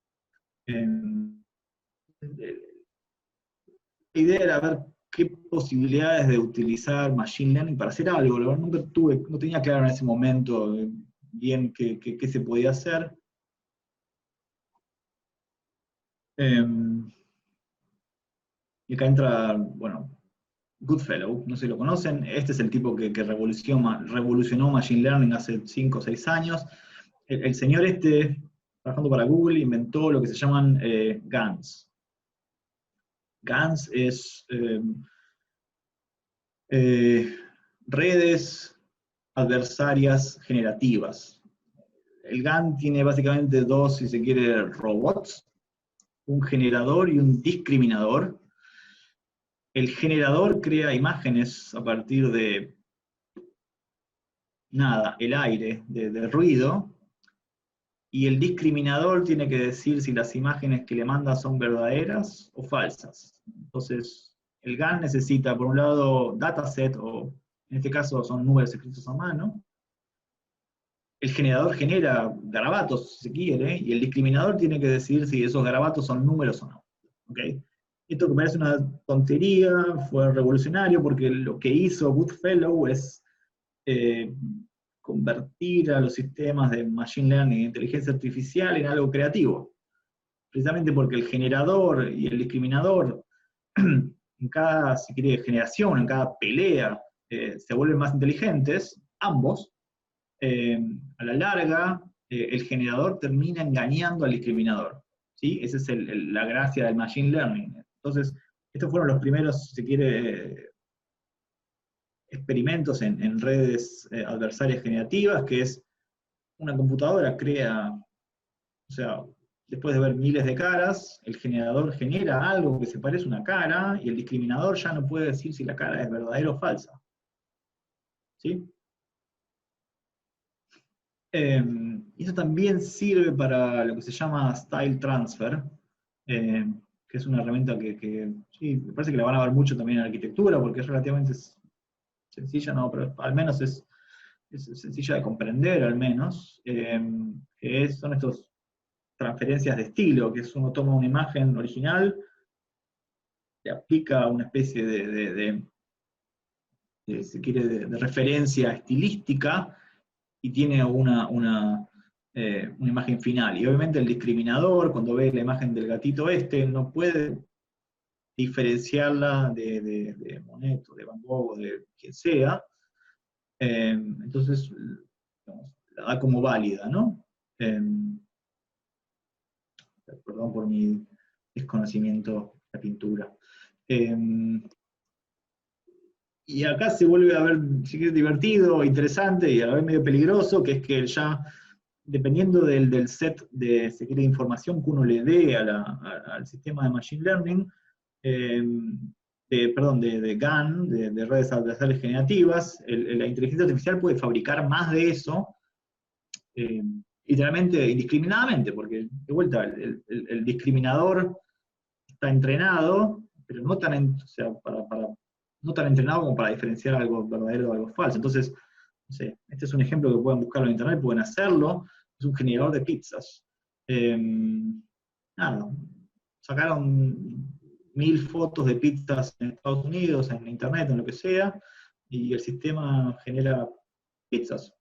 La idea era ver qué posibilidades de utilizar Machine Learning para hacer algo. La verdad, no tenía claro en ese momento bien qué se podía hacer. Y acá entra, bueno, Goodfellow, no sé si lo conocen. Este es el tipo que revolucionó Machine Learning hace 5 o 6 años. El señor este, trabajando para Google, inventó lo que se llaman GANs. GANs es redes adversarias generativas. El GAN tiene básicamente dos, si se quiere, robots, un generador y un discriminador. El generador crea imágenes a partir de nada, el aire, de ruido, y el discriminador tiene que decir si las imágenes que le manda son verdaderas o falsas. Entonces, el GAN necesita, por un lado, dataset, o en este caso son números escritos a mano. El generador genera garabatos, si se quiere, y el discriminador tiene que decir si esos garabatos son números o no. ¿Okay? Esto que parece una tontería, fue revolucionario, porque lo que hizo Goodfellow es convertir a los sistemas de Machine Learning e inteligencia artificial en algo creativo. Precisamente porque el generador y el discriminador, en cada, si quiere, generación, en cada pelea, se vuelven más inteligentes, ambos. A la larga, el generador termina engañando al discriminador. ¿Sí? Esa es la gracia del Machine Learning. Entonces, estos fueron los primeros, si se quiere, experimentos en redes adversarias generativas, que es una computadora crea, o sea, después de ver miles de caras, el generador genera algo que se parece a una cara, y el discriminador ya no puede decir si la cara es verdadera o falsa. ¿Sí? Y eso también sirve para lo que se llama Style Transfer, que es una herramienta que sí, me parece que la van a ver mucho también en arquitectura, porque es relativamente sencilla, no, pero al menos es sencilla de comprender, al menos, son estas transferencias de estilo, que es uno toma una imagen original, le aplica una especie si quiere, de referencia estilística, y tiene una imagen final. Y obviamente el discriminador, cuando ve la imagen del gatito este, no puede diferenciarla de Monet o de Van Gogh o de quien sea. Entonces, digamos, la da como válida, ¿no? Perdón por mi desconocimiento de la pintura. Y acá se vuelve a ver, sí que es divertido, interesante y a la vez medio peligroso, que es que ya, dependiendo del set de información que uno le dé al sistema de Machine Learning, de GAN, de redes adversarias generativas, la inteligencia artificial puede fabricar más de eso, literalmente, indiscriminadamente, porque de vuelta, el discriminador está entrenado, pero no tan, o sea, no tan entrenado como para diferenciar algo verdadero de algo falso. Entonces, no sé, este es un ejemplo que pueden buscarlo en internet, pueden hacerlo, es un generador de pizzas. Nada, sacaron 1000 fotos de pizzas en Estados Unidos, en internet, en lo que sea, y el sistema genera pizzas.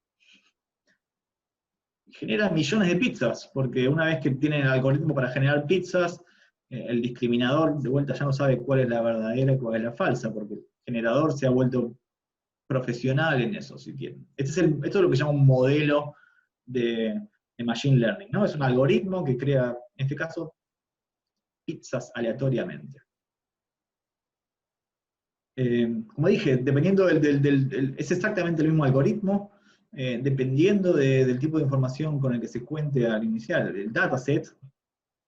Genera millones de pizzas, porque una vez que tienen el algoritmo para generar pizzas, el discriminador de vuelta ya no sabe cuál es la verdadera y cuál es la falsa, porque el generador se ha vuelto profesional en eso, si quieren. Esto es lo que se llama un modelo de Machine Learning, ¿no? Es un algoritmo que crea, en este caso, pizzas aleatoriamente. Como dije, dependiendo es exactamente el mismo algoritmo, dependiendo del tipo de información con el que se cuente al inicial, el dataset,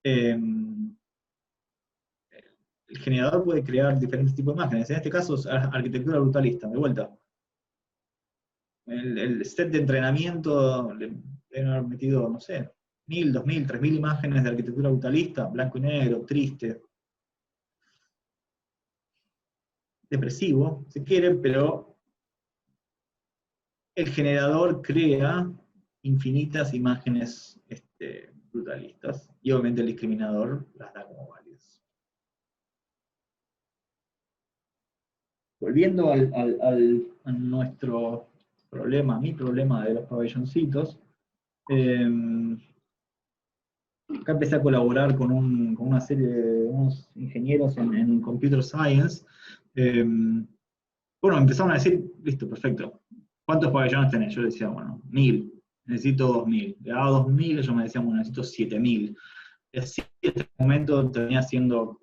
el generador puede crear diferentes tipos de imágenes. En este caso es arquitectura brutalista, de vuelta. El set de entrenamiento le deben haber metido, no sé, 1000, 2000, 3000 imágenes de arquitectura brutalista, blanco y negro, triste, depresivo, si quieren, pero el generador crea infinitas imágenes brutalistas, y obviamente el discriminador las da como válidas. Volviendo a nuestro problema, a mi problema de los pabelloncitos, acá empecé a colaborar con una serie de unos ingenieros en Computer Science. Bueno, empezaron a decir, listo, perfecto, ¿cuántos pabellones tenés? Yo decía, bueno, 1000, necesito 2000. Le daba 2000, ellos me decían, bueno, necesito 7000. Así, en este momento tenía siendo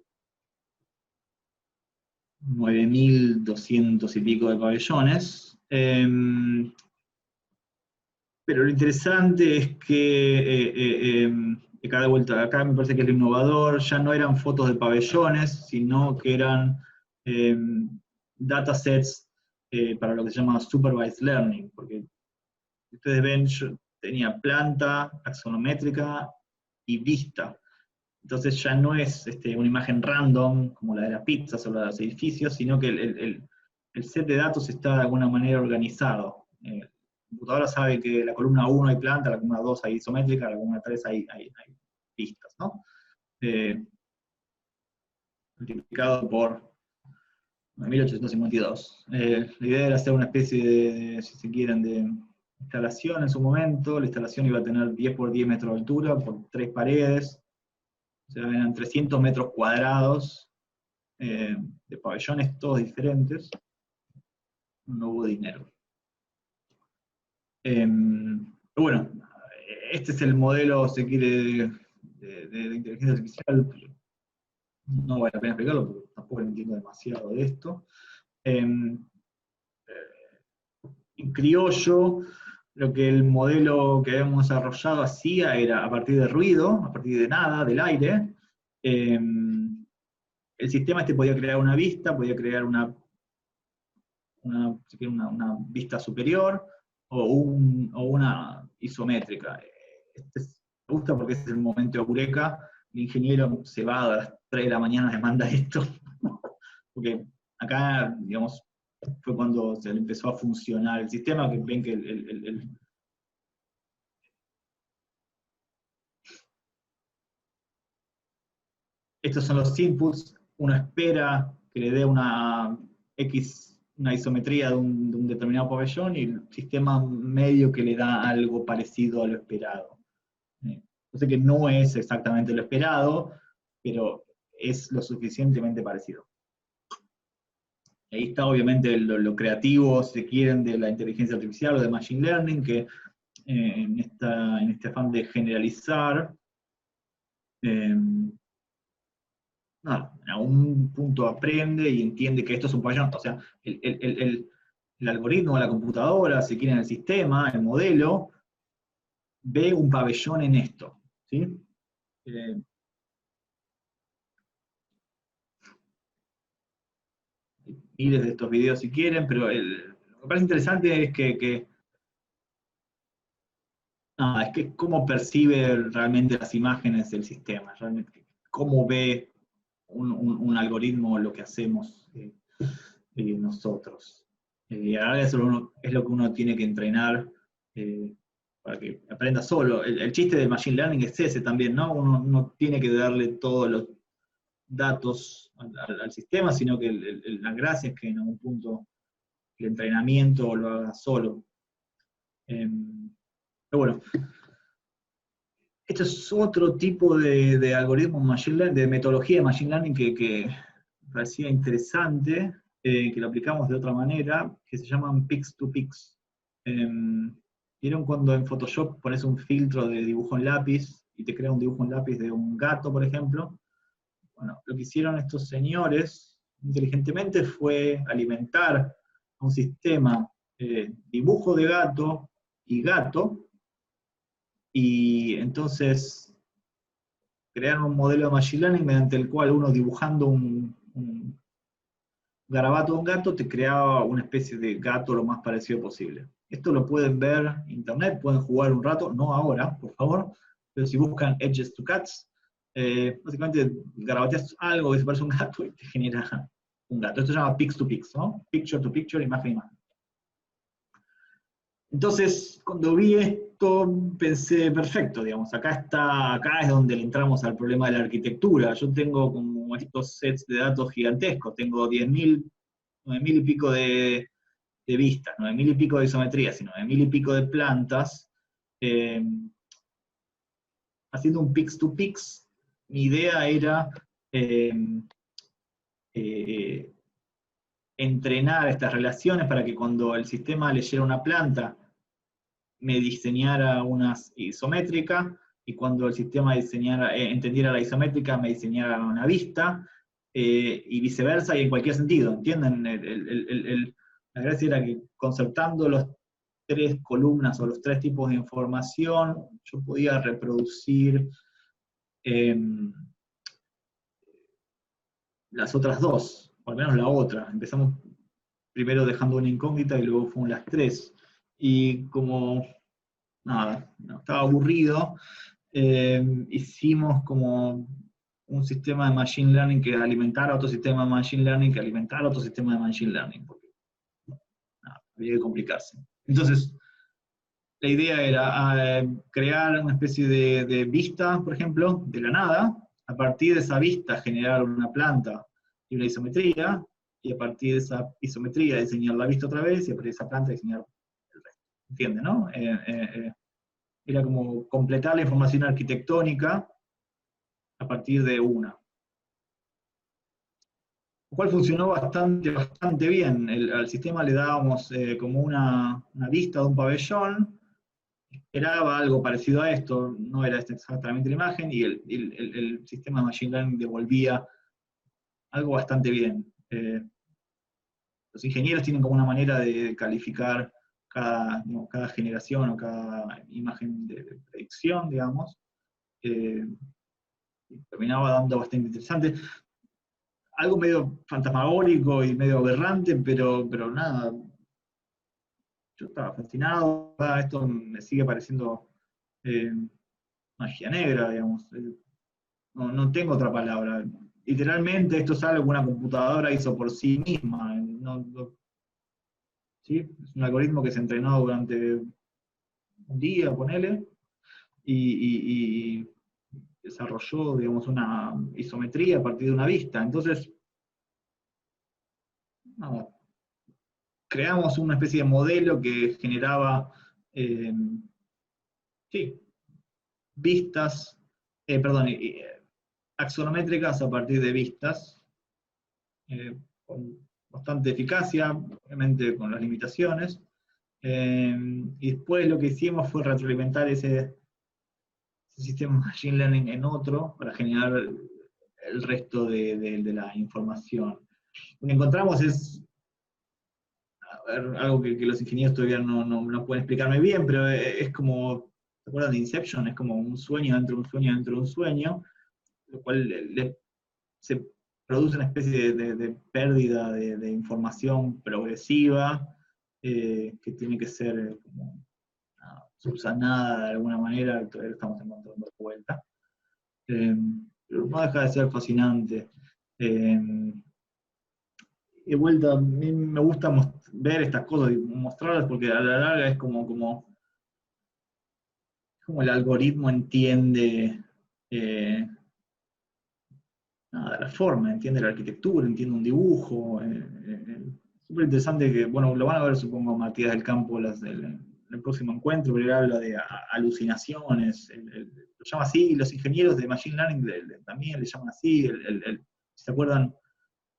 9200 y pico de pabellones. Pero lo interesante es que cada vuelta acá me parece que es lo innovador, ya no eran fotos de pabellones, sino que eran datasets para lo que se llama supervised learning, porque ustedes ven, yo tenía planta, taxonométrica y vista. Entonces ya no es una imagen random, como la de las pizzas o la de los edificios, sino que el set de datos está de alguna manera organizado. La computadora sabe que la columna 1 hay planta, la columna 2 hay isométrica, la columna 3 hay pistas, ¿no? Multiplicado por 1852. La idea era hacer una especie de, si se quieren, de instalación en su momento. La instalación iba a tener 10 por 10 metros de altura, por 3 paredes. O sea, eran 300 metros cuadrados de pabellones todos diferentes. No hubo dinero. Pero bueno, este es el modelo, se quiere, de inteligencia artificial. No vale la pena explicarlo porque tampoco entiendo demasiado de esto. En criollo, lo que el modelo que habíamos desarrollado hacía era, a partir de ruido, a partir de nada, del aire, el sistema podía crear una vista, podía crear una vista superior o una isométrica. Me gusta porque es el momento eureka. El ingeniero se va a las 3 de la mañana, le manda esto, porque acá, digamos, fue cuando se le empezó a funcionar el sistema, que ven que estos son los inputs, uno espera que le dé una isometría de un determinado pabellón, y el sistema medio que le da algo parecido a lo esperado. Yo sé que no es exactamente lo esperado, pero es lo suficientemente parecido. Ahí está obviamente lo creativo, si quieren, de la inteligencia artificial o de machine learning, que en este afán de generalizar, en algún punto aprende y entiende que esto es un pabellón. O sea, el algoritmo, la computadora, si quieren, el sistema, el modelo, ve un pabellón en esto, ¿sí? Miles de estos videos si quieren, pero lo que me parece interesante es es que cómo percibe realmente las imágenes del sistema, realmente cómo ve un algoritmo lo que hacemos nosotros. Y ahora eso es lo que uno tiene que entrenar para que aprenda solo. El chiste del machine learning es ese también, ¿no? Uno no tiene que darle todos los datos al sistema, sino que la gracia es que en algún punto el entrenamiento lo haga solo. Pero bueno, esto es otro tipo de algoritmo machine learning, de metodología de machine learning que me parecía interesante, que lo aplicamos de otra manera, que se llaman pix-to-pix. ¿Vieron cuando en Photoshop pones un filtro de dibujo en lápiz y te crea un dibujo en lápiz de un gato, por ejemplo? Bueno, lo que hicieron estos señores inteligentemente fue alimentar un sistema dibujo de gato y gato, y entonces crearon un modelo de Machine Learning mediante el cual uno dibujando un garabato de un gato te creaba una especie de gato lo más parecido posible. Esto lo pueden ver en internet, pueden jugar un rato, no ahora, por favor, pero si buscan Edges to Cats, básicamente garabateas algo que se parece a un gato y te genera un gato. Esto se llama Pix to Pix, ¿no? Picture to Picture, imagen a imagen. Entonces, cuando vi esto, pensé, perfecto, digamos, acá es donde le entramos al problema de la arquitectura. Yo tengo como estos sets de datos gigantescos, tengo 10.000, 9.000 y pico de vistas, 9.000 y pico de isometrías y 9.000 y pico de plantas. Eh, haciendo un pix to pix, mi idea era eh, eh, entrenar estas relaciones para que cuando el sistema leyera una planta, me diseñara una isométrica, y cuando el sistema entendiera la isométrica, me diseñara una vista, y viceversa, y en cualquier sentido, ¿entienden? La gracia era que concertando los 3 columnas o los 3 tipos de información, yo podía reproducir las otras 2, o al menos la otra. Empezamos primero dejando una incógnita y luego fueron las 3. Y como nada, no, estaba aburrido, hicimos como un sistema de Machine Learning que alimentara otro sistema de Machine Learning que alimentara otro sistema de Machine Learning, porque nada, había que complicarse. Entonces, la idea era crear una especie de vista, por ejemplo, de la nada, a partir de esa vista generar una planta y una isometría, y a partir de esa isometría diseñar la vista otra vez, y a partir de esa planta diseñar el resto. ¿Entienden, no? Era como completar la información arquitectónica a partir de una. Lo cual funcionó bastante bien. Al sistema le dábamos como una vista de un pabellón, esperaba algo parecido a esto, no era exactamente la imagen, y el sistema de Machine Learning devolvía algo bastante bien. Los ingenieros tienen como una manera de calificar cada generación o cada imagen de predicción, digamos. Terminaba dando bastante interesante. Algo medio fantasmagórico y medio aberrante, pero nada, yo estaba fascinado. Esto me sigue pareciendo magia negra, digamos. No tengo otra palabra. Literalmente esto es algo que una computadora hizo por sí misma. ¿Sí? Es un algoritmo que se entrenó durante un día, ponele, y desarrolló, digamos, una isometría a partir de una vista. Entonces, nada, creamos una especie de modelo que generaba sí, vistas, axonométricas a partir de vistas, con bastante eficacia, obviamente con las limitaciones. Y después lo que hicimos fue retroalimentar ese sistema Machine Learning en otro para generar el resto de la información. Lo que encontramos es algo que los ingenieros todavía no pueden explicarme bien, pero es como, ¿se acuerdan de Inception? Es como un sueño dentro de un sueño dentro de un sueño, lo cual se produce una especie de pérdida de información progresiva, que tiene que ser como subsanada de alguna manera, todavía estamos encontrando de vuelta. Pero no deja de ser fascinante. De vuelta, a mí me gusta ver estas cosas y mostrarlas porque a la larga es como el algoritmo entiende la forma, entiende la arquitectura, entiende un dibujo. Súper interesante que, bueno, lo van a ver supongo Matías del Campo en el próximo encuentro, pero él habla de alucinaciones, lo llama así, y los ingenieros de Machine Learning también le llaman así. Si se acuerdan,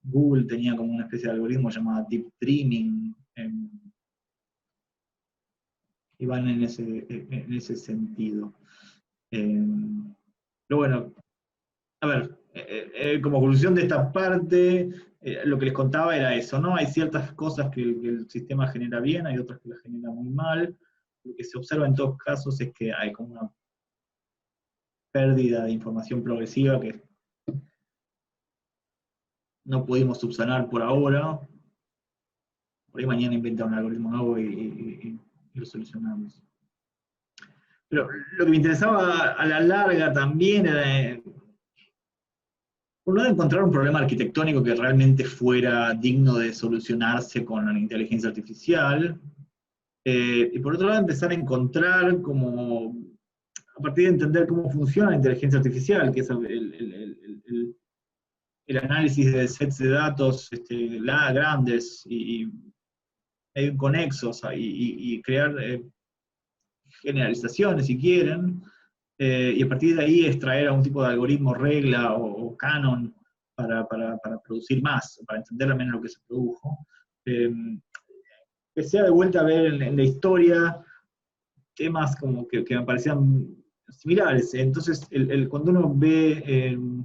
Google tenía como una especie de algoritmo llamado Deep Dreaming, y van en ese sentido. Pero bueno, a ver, como conclusión de esta parte, lo que les contaba era eso, ¿no? Hay ciertas cosas que el sistema genera bien, hay otras que las genera muy mal. lo que se observa en todos casos es que hay como una pérdida de información progresiva que no pudimos subsanar por ahora. Por ahí mañana inventar un algoritmo nuevo y lo solucionamos. Pero lo que me interesaba a la larga también era, por un lado, encontrar un problema arquitectónico que realmente fuera digno de solucionarse con la inteligencia artificial, y por otro lado empezar a encontrar como, a partir de entender cómo funciona la inteligencia artificial, que es el análisis de sets de datos grandes y conexos, y crear generalizaciones, si quieren, y a partir de ahí extraer algún tipo de algoritmo, regla o canon para producir más, para entender al menos lo que se produjo. Empecé de vuelta a ver en la historia temas como que me parecían similares. Entonces, cuando uno ve el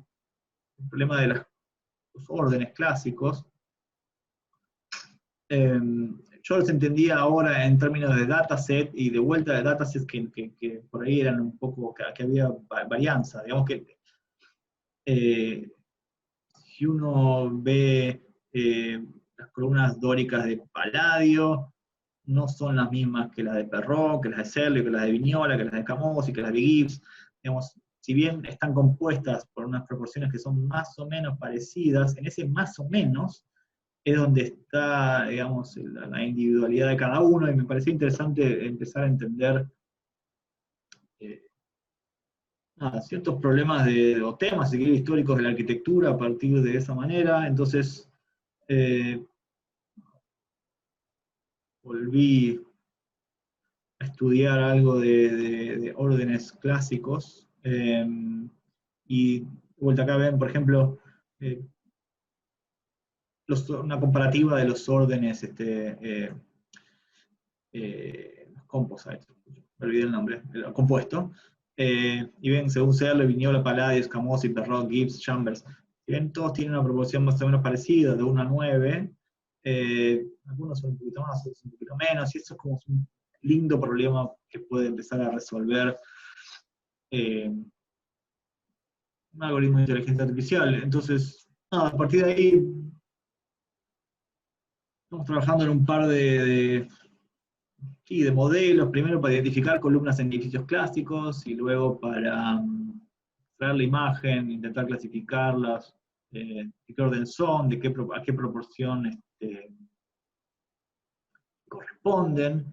problema de los órdenes clásicos, yo los entendía ahora en términos de dataset y de vuelta de datasets que por ahí eran un poco, que había varianza. Digamos que si uno ve las columnas dóricas de Palladio, no son las mismas que las de Perrot, que las de Serlio, que las de Vignola, que las de Camões, que las de Gibbs. Digamos, si bien están compuestas por unas proporciones que son más o menos parecidas, en ese más o menos es donde está, digamos, la individualidad de cada uno, y me pareció interesante empezar a entender ciertos problemas o temas, si quiere, históricos de la arquitectura a partir de esa manera. Entonces, volví a estudiar algo de órdenes clásicos, y de vuelta acá ven, por ejemplo, una comparativa de los órdenes composite, me olvidé el nombre, el compuesto, y ven, según Serlio, Vignola, Palladio, Camões, Perrot, Gibbs, Chambers, si ven, todos tienen una proporción más o menos parecida, de 1 a 9, algunos son un poquito más, otros un poquito menos, y eso es como un lindo problema que puede empezar a resolver un algoritmo de inteligencia artificial. Entonces, a partir de ahí, estamos trabajando en un par de modelos, primero para identificar columnas en edificios clásicos, y luego para traer la imagen, intentar clasificarlas, de qué orden son, a qué proporción corresponden,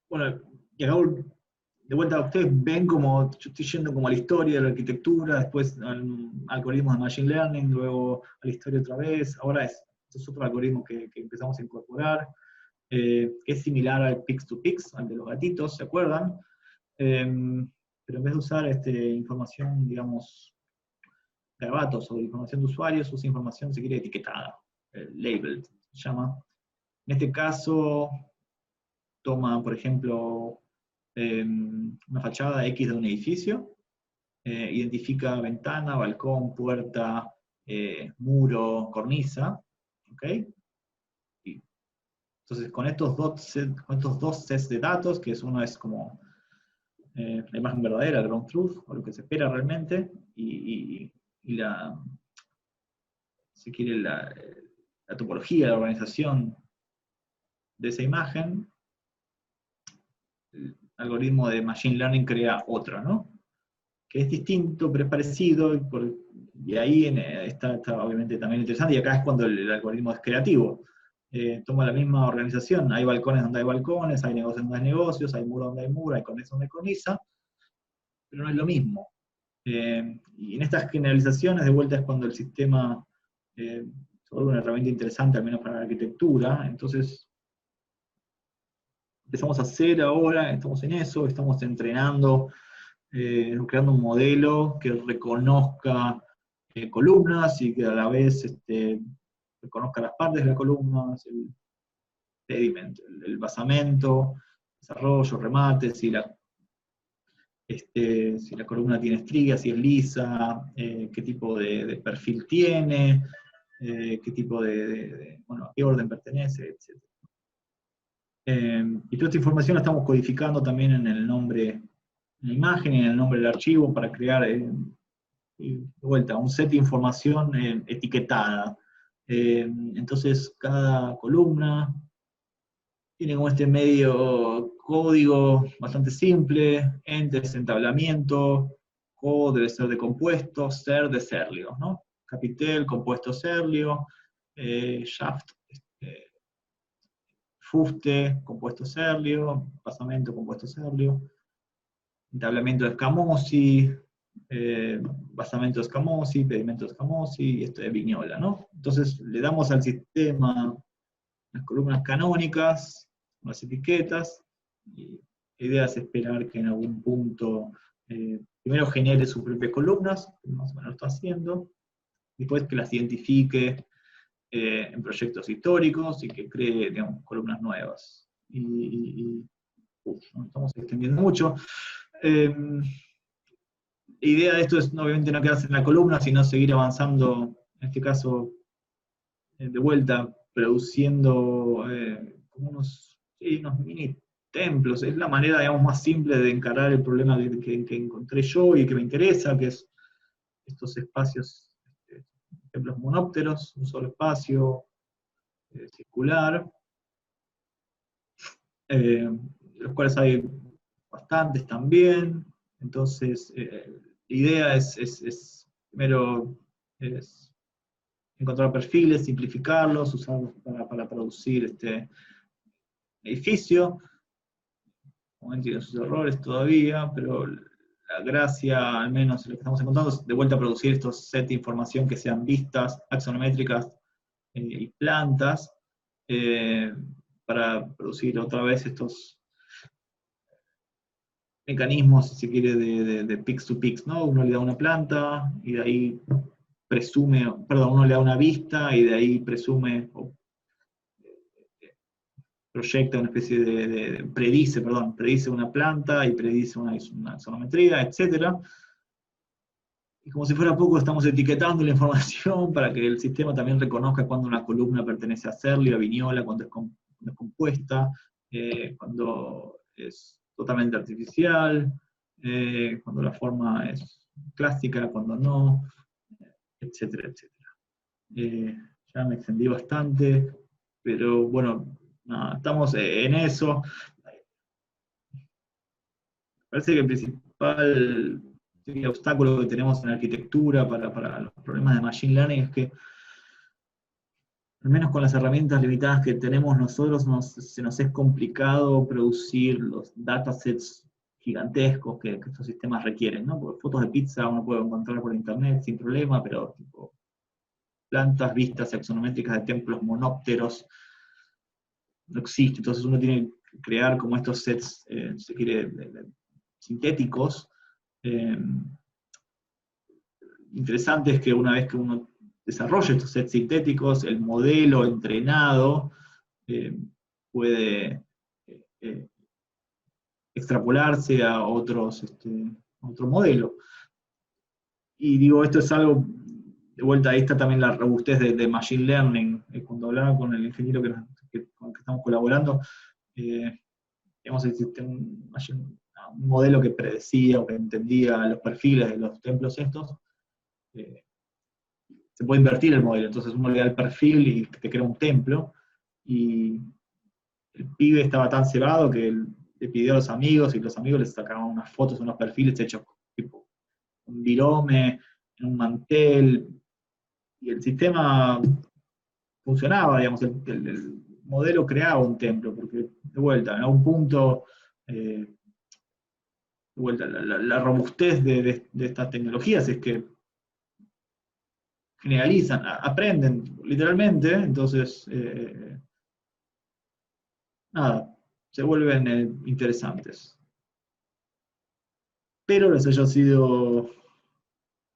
bueno, y acá de vuelta ustedes ven como yo estoy yendo como a la historia de la arquitectura, después al algoritmos de machine learning, luego a la historia otra vez. Ahora este es otro algoritmo que empezamos a incorporar, que es similar al Pix2Pix, al de los gatitos, ¿se acuerdan? Pero en vez de usar información, digamos, garabatos o información de usuarios, usa información, si quiere, etiquetada, labeled, se llama. En este caso, toma, por ejemplo, una fachada X de un edificio, identifica ventana, balcón, puerta, muro, cornisa, ¿ok? Y entonces, con estos dos sets de datos, que uno es como la imagen verdadera, ground truth, o lo que se espera realmente, y si quiere, la topología, la organización de esa imagen, el algoritmo de Machine Learning crea otra, ¿no? Que es distinto, pero es parecido, y ahí está obviamente también interesante, y acá es cuando el algoritmo es creativo. Toma la misma organización, hay balcones donde hay balcones, hay negocios donde hay negocios, hay muro donde hay muro, hay cornisa donde hay cornisa, pero no es lo mismo. Y en estas generalizaciones, de vuelta, es cuando el sistema se vuelve una herramienta interesante, al menos para la arquitectura. Entonces, empezamos a hacer ahora, estamos en eso, estamos entrenando, creando un modelo que reconozca columnas y que a la vez reconozca las partes de las columnas, el pediment, el basamento, desarrollo, remate, si la columna tiene estrías, si es lisa, qué tipo de perfil tiene, qué tipo bueno, a qué orden pertenece, etc. Y toda esta información la estamos codificando también en el nombre, en la imagen y en el nombre del archivo para crear, de vuelta, un set de información etiquetada. Entonces, cada columna tiene como este medio código bastante simple, entes, entablamiento, co debe ser de compuesto, ser de Serlio, ¿no? Capitel, compuesto Serlio, shaft, fuste, compuesto Serlio, basamento, compuesto Serlio, entablamiento de Scamozzi, basamento de Scamozzi, pedimento de Scamozzi, y esto de Vignola, ¿no? Entonces le damos al sistema las columnas canónicas, las etiquetas, y la idea es esperar que en algún punto primero genere sus propias columnas, que más o menos lo está haciendo, después que las identifique en proyectos históricos y que cree, digamos, columnas nuevas. Nos estamos extendiendo mucho. La idea de esto es obviamente no quedarse en la columna, sino seguir avanzando, en este caso, de vuelta, produciendo como unos mini templos. Es la manera, digamos, más simple de encarar el problema que encontré yo y que me interesa, que es estos espacios, templos monópteros, un solo espacio circular, los cuales hay bastantes también. Entonces, la idea es primero encontrar perfiles, simplificarlos, usarlos para producir este edificio. Como tiene sus errores todavía, pero la gracia, al menos lo que estamos encontrando, es de vuelta a producir estos sets de información que sean vistas, axonométricas y plantas, para producir otra vez estos mecanismos, si se quiere, de pix to pix, ¿no? Uno le da una planta y de ahí presume, perdón, uno le da una vista y de ahí presume, o proyecta una especie predice una planta y predice una sonometría, etc. Y como si fuera poco, estamos etiquetando la información para que el sistema también reconozca cuando una columna pertenece a Serlio, a Vignola, cuando es compuesta, cuando es totalmente artificial, cuando la forma es clásica, cuando no, etcétera, etcétera. Ya me extendí bastante, pero bueno, nada, estamos en eso. Parece que el principal obstáculo que tenemos en la arquitectura para los problemas de Machine Learning es que, al menos con las herramientas limitadas que tenemos nosotros, se nos es complicado producir los datasets gigantescos que estos sistemas requieren, ¿no? Porque fotos de pizza uno puede encontrar por internet sin problema, pero tipo, plantas vistas axonométricas de templos monópteros no existe. Entonces uno tiene que crear como estos sets, si se quiere, sintéticos. Interesante es que una vez que uno desarrolla estos sets sintéticos, el modelo entrenado puede extrapolarse a otro modelo. Y digo, esto es algo, de vuelta, ahí está también la robustez de Machine Learning. Cuando hablaba con el ingeniero con el que estamos colaborando, digamos, existe un modelo que predecía o que entendía los perfiles de los templos estos. Se puede invertir el modelo, entonces uno le da el perfil y te crea un templo, y el pibe estaba tan cebado que le pidió a los amigos, y los amigos les sacaban unas fotos, unos perfiles hechos tipo un virome, en un mantel, y el sistema funcionaba, digamos, el modelo creaba un templo, porque de vuelta, en algún punto, de vuelta, la robustez de estas tecnologías es que generalizan, aprenden literalmente, entonces, nada, se vuelven interesantes. Espero les haya sido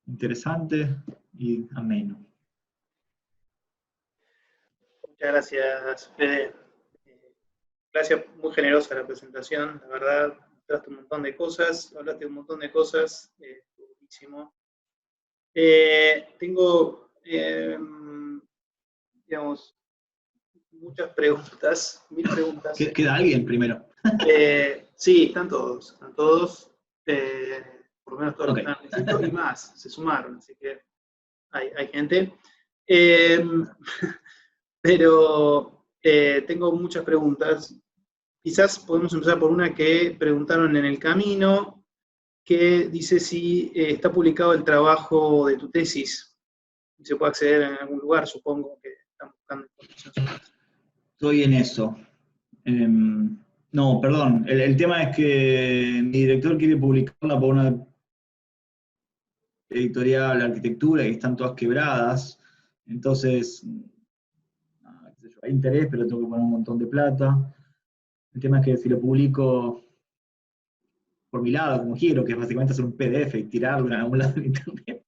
interesante y ameno. Muchas gracias, Fede. Gracias, muy generosa la presentación, la verdad, mostraste un montón de cosas, hablaste de un montón de cosas, buenísimo. Tengo, digamos, muchas preguntas, 1000 preguntas. ¿Queda alguien primero? Sí, están todos, por lo menos todos los que Ok. están inscritos, y más, se sumaron, así que hay gente. Pero tengo muchas preguntas. Quizás podemos empezar por una que preguntaron en el camino, que dice si está publicado el trabajo de tu tesis. Y se puede acceder en algún lugar, supongo que están buscando información sobre eso. Estoy en eso. No, perdón. El tema es que mi director quiere publicarla por una editorial de arquitectura y están todas quebradas. Entonces, qué sé yo, hay interés, pero tengo que poner un montón de plata. El tema es que si lo publico por mi lado, como quiero, que es básicamente hacer un PDF y tirarlo en algún lado de internet,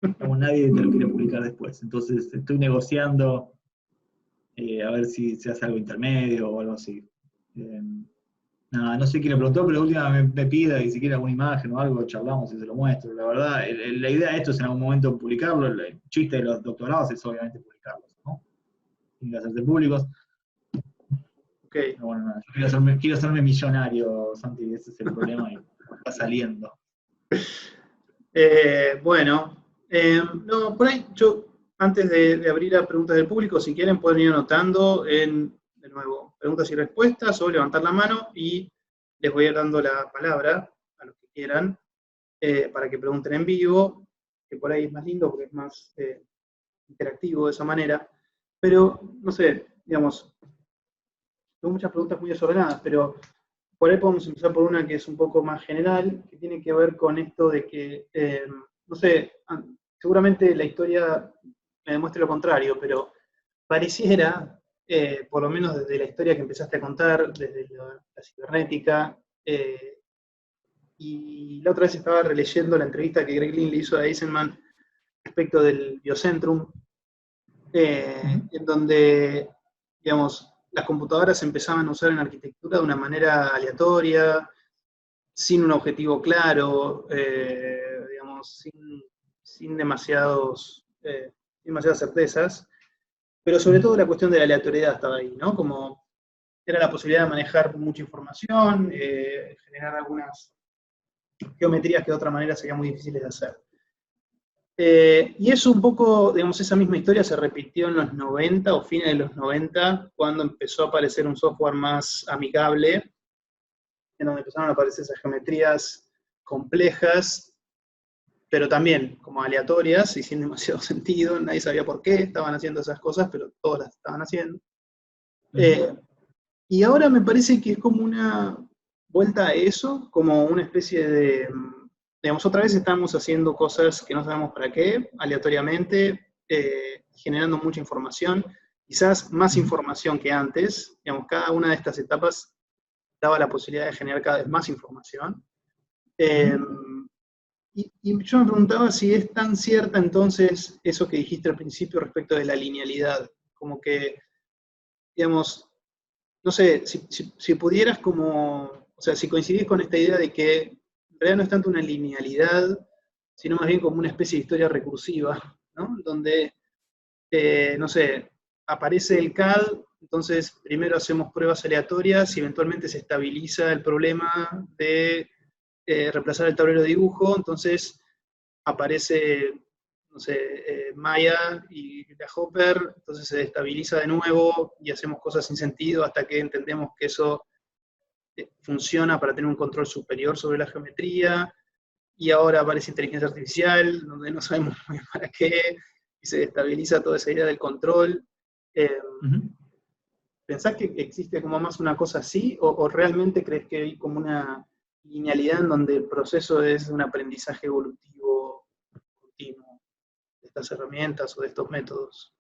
nadie te lo quiere publicar después. Entonces, estoy negociando a ver si se hace algo intermedio o algo así. Nada, no sé quién le preguntó, pero la última me pida y si quiere alguna imagen o algo, charlamos y se lo muestro. La verdad, la idea de esto es en algún momento publicarlo. El chiste de los doctorados es obviamente publicarlos, ¿no? Tienen que hacerse públicos. Okay. Pero bueno, nada, yo quiero hacerme millonario, Santi, ese es el problema y está saliendo. Bueno, no, por ahí yo, antes de abrir a preguntas del público, si quieren pueden ir anotando de nuevo, preguntas y respuestas o levantar la mano y les voy a ir dando la palabra a los que quieran para que pregunten en vivo, que por ahí es más lindo porque es más interactivo de esa manera. Pero, no sé, digamos, tengo muchas preguntas muy desordenadas, pero por ahí podemos empezar por una que es un poco más general, que tiene que ver con esto de que, no sé, seguramente la historia me demuestre lo contrario, pero pareciera, por lo menos desde la historia que empezaste a contar, desde la cibernética, y la otra vez estaba releyendo la entrevista que Greg Lynn le hizo a Eisenman respecto del Biocentrum, en donde, digamos, las computadoras se empezaban a usar en arquitectura de una manera aleatoria, sin un objetivo claro, digamos, sin demasiadas certezas, pero sobre todo la cuestión de la aleatoriedad estaba ahí, ¿no? Como era la posibilidad de manejar mucha información, generar algunas geometrías que de otra manera serían muy difíciles de hacer. Y eso un poco, digamos, esa misma historia se repitió en los 90 o fines de los 90, cuando empezó a aparecer un software más amigable, en donde empezaron a aparecer esas geometrías complejas, pero también como aleatorias y sin demasiado sentido, nadie sabía por qué estaban haciendo esas cosas, pero todos las estaban haciendo. Y ahora me parece que es como una vuelta a eso, como una especie de, digamos, otra vez estamos haciendo cosas que no sabemos para qué, aleatoriamente, generando mucha información, quizás más información que antes, digamos, cada una de estas etapas daba la posibilidad de generar cada vez más información. Y yo me preguntaba si es tan cierta entonces eso que dijiste al principio respecto de la linealidad, como que, digamos, no sé, si pudieras como, o sea, si coincidís con esta idea de que en realidad no es tanto una linealidad, sino más bien como una especie de historia recursiva, ¿no? Donde, no sé, aparece el CAD, entonces primero hacemos pruebas aleatorias y eventualmente se estabiliza el problema de reemplazar el tablero de dibujo, entonces aparece, no sé, Maya y la Hopper, entonces se estabiliza de nuevo y hacemos cosas sin sentido hasta que entendemos que eso funciona para tener un control superior sobre la geometría, y ahora aparece inteligencia artificial, donde no sabemos muy bien para qué, y se estabiliza toda esa idea del control. ¿Pensás que existe como más una cosa así, o realmente crees que hay como una linealidad en donde el proceso es un aprendizaje evolutivo continuo de estas herramientas o de estos métodos?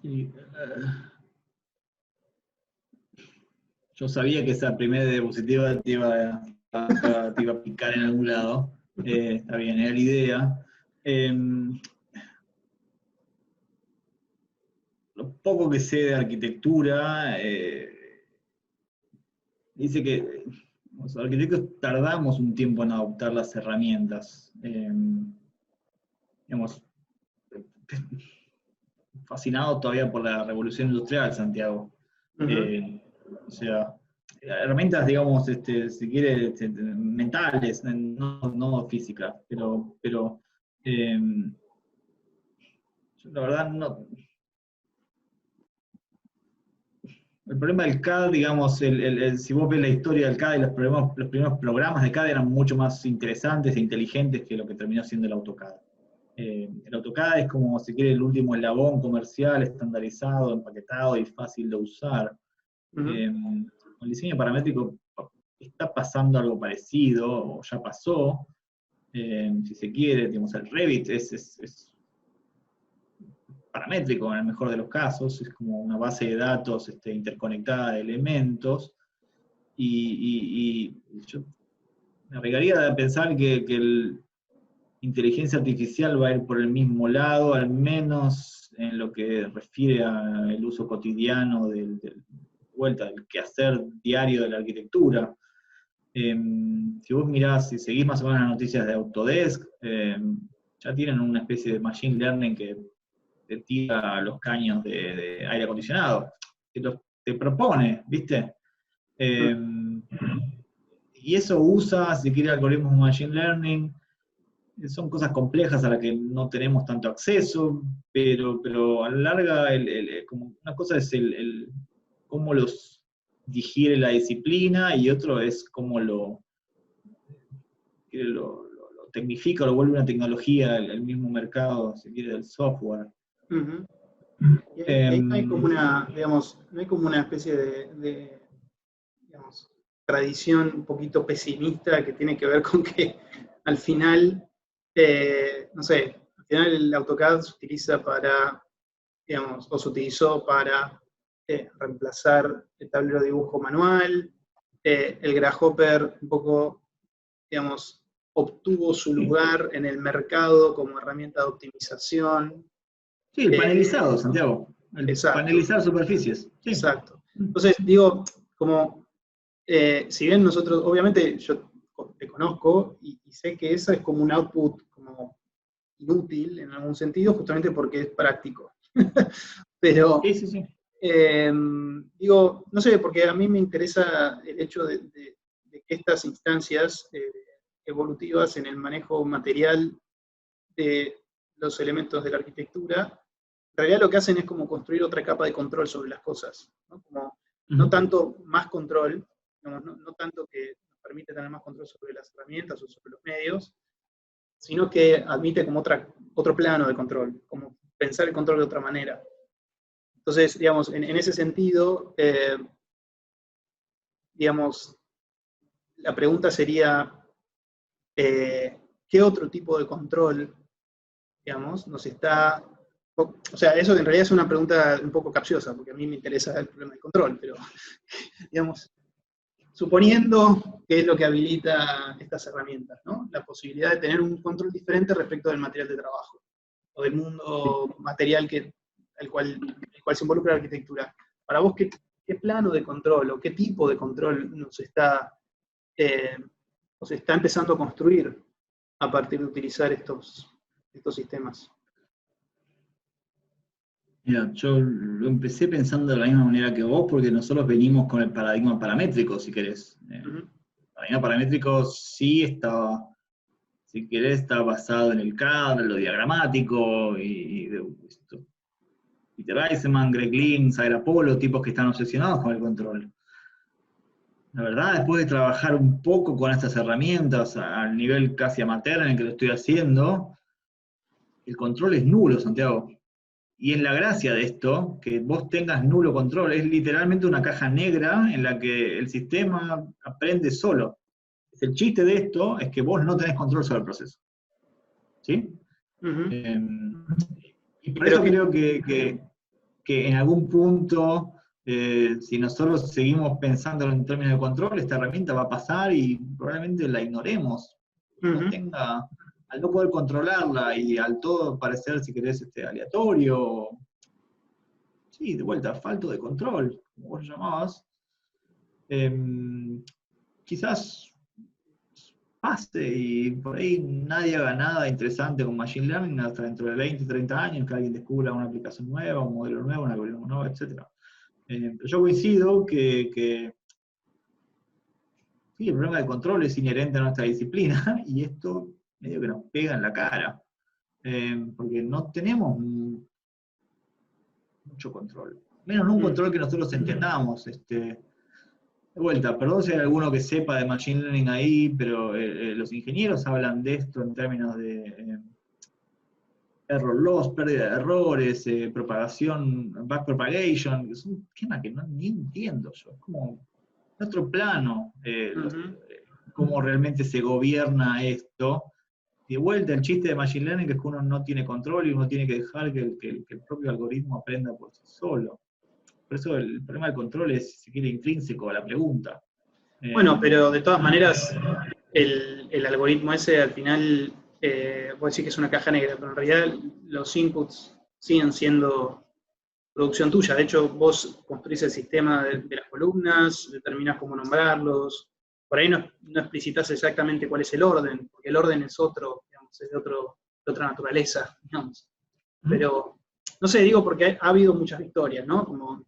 Sí. Yo sabía que esa primera diapositiva te iba a picar en algún lado. Está bien, era la idea. Lo poco que sé de arquitectura, dice que los arquitectos tardamos un tiempo en adoptar las herramientas. Digamos, fascinado todavía por la revolución industrial, Santiago. O sea, herramientas, digamos, si quiere, mentales, no físicas, pero yo la verdad no. El problema del CAD, digamos, si vos ves la historia del CAD y los primeros programas de CAD eran mucho más interesantes e inteligentes que lo que terminó siendo el AutoCAD. El AutoCAD es como, si quiere, el último eslabón comercial, estandarizado, empaquetado y fácil de usar. Con el diseño paramétrico está pasando algo parecido, o ya pasó, si se quiere, digamos, el Revit es paramétrico en el mejor de los casos, es como una base de datos interconectada de elementos, y yo me arriesgaría a pensar que la inteligencia artificial va a ir por el mismo lado, al menos en lo que refiere al uso cotidiano del quehacer diario de la arquitectura. Si vos mirás, si seguís más o menos las noticias de Autodesk, ya tienen una especie de machine learning que te tira los caños de aire acondicionado, te propone, ¿viste? Y eso usa, si quiere, algoritmos de machine learning. Son cosas complejas a las que no tenemos tanto acceso, pero a la larga, como una cosa es cómo los digiere la disciplina, y otro es cómo lo tecnifica, lo vuelve una tecnología, el mismo mercado, si quiere, del software. Y ahí no hay como una, digamos, no hay como una especie de digamos, tradición un poquito pesimista que tiene que ver con que al final, no sé, al final el AutoCAD se utiliza para, digamos, o se utilizó para reemplazar el tablero de dibujo manual, el Grasshopper un poco, digamos, obtuvo su lugar en el mercado como herramienta de optimización. Sí, el panelizado, Santiago. Exacto. Panelizar superficies. Sí. Exacto. Entonces, digo, como, si bien nosotros, obviamente yo te conozco y sé que eso es como un output como inútil en algún sentido, justamente porque es práctico. Pero, sí. digo, no sé, porque a mí me interesa el hecho de que estas instancias evolutivas en el manejo material de los elementos de la arquitectura, en realidad lo que hacen es como construir otra capa de control sobre las cosas, ¿no? Como, no tanto más control, no tanto que nos permite tener más control sobre las herramientas o sobre los medios, sino que admite como otro plano de control, como pensar el control de otra manera. Entonces, digamos, en ese sentido, digamos, la pregunta sería, ¿qué otro tipo de control, digamos, nos está... O sea, eso en realidad es una pregunta un poco capciosa, porque a mí me interesa el problema del control, pero, digamos, suponiendo que es lo que habilita estas herramientas, ¿no? La posibilidad de tener un control diferente respecto del material de trabajo, o del mundo material el cual se involucra la arquitectura. Para vos, ¿qué plano de control o qué tipo de control nos está empezando a construir a partir de utilizar estos sistemas? Mira, yo lo empecé pensando de la misma manera que vos, porque nosotros venimos con el paradigma paramétrico, si querés. El paradigma paramétrico sí estaba, si querés, está basado en el CAD, en lo diagramático, Peter Eisenman, Greg Lynn, Zaira Polo, tipos que están obsesionados con el control. La verdad, después de trabajar un poco con estas herramientas al nivel casi amateur en el que lo estoy haciendo, el control es nulo, Santiago. Y es la gracia de esto, que vos tengas nulo control. Es literalmente una caja negra en la que el sistema aprende solo. El chiste de esto es que vos no tenés control sobre el proceso. ¿Sí? Y por eso creo que en algún punto, si nosotros seguimos pensando en términos de control, esta herramienta va a pasar y probablemente la ignoremos. No tenga, al no poder controlarla y al todo parecer, si querés, aleatorio, sí, de vuelta, falto de control, como vos lo llamabas, quizás pase y por ahí nadie haga nada interesante con Machine Learning hasta dentro de 20, 30 años, que alguien descubra una aplicación nueva, un modelo nuevo, un algoritmo nuevo, etc. Pero yo coincido que sí, el problema del control es inherente a nuestra disciplina y esto medio que nos pega en la cara, porque no tenemos mucho control, menos un control que nosotros entendamos. De vuelta, perdón si hay alguno que sepa de Machine Learning ahí, pero los ingenieros hablan de esto en términos de error loss, pérdida de errores, propagación, backpropagation, es un tema que ni entiendo yo, es como en otro plano, cómo realmente se gobierna esto. Y de vuelta, el chiste de Machine Learning es que uno no tiene control y uno tiene que dejar que el propio algoritmo aprenda por sí solo. Por eso el problema del control es, si quiere, intrínseco a la pregunta. Bueno, pero de todas maneras, el algoritmo ese al final, vos decís que es una caja negra, pero en realidad los inputs siguen siendo producción tuya. De hecho, vos construís el sistema de las columnas, determinás cómo nombrarlos. Por ahí no explicitas exactamente cuál es el orden, porque el orden es otro, digamos, es de otra naturaleza, digamos. Pero, no sé, digo porque ha habido muchas victorias, ¿no? Como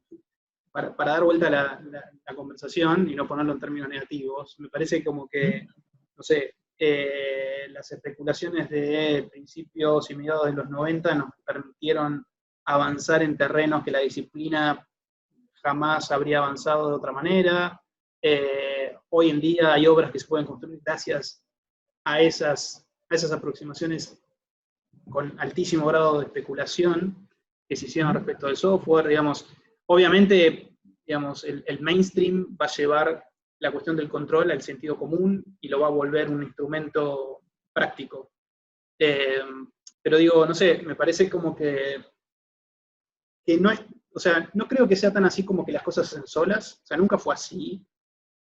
para dar vuelta a la conversación y no ponerlo en términos negativos, me parece como que, no sé, las especulaciones de principios y mediados de los 90 nos permitieron avanzar en terrenos que la disciplina jamás habría avanzado de otra manera. Hoy en día hay obras que se pueden construir gracias a esas aproximaciones con altísimo grado de especulación que se hicieron respecto al software, digamos. Obviamente, digamos, el mainstream va a llevar la cuestión del control al sentido común y lo va a volver un instrumento práctico. Pero digo, no sé, me parece como que no es, o sea, no creo que sea tan así como que las cosas se hacen solas, o sea, nunca fue así,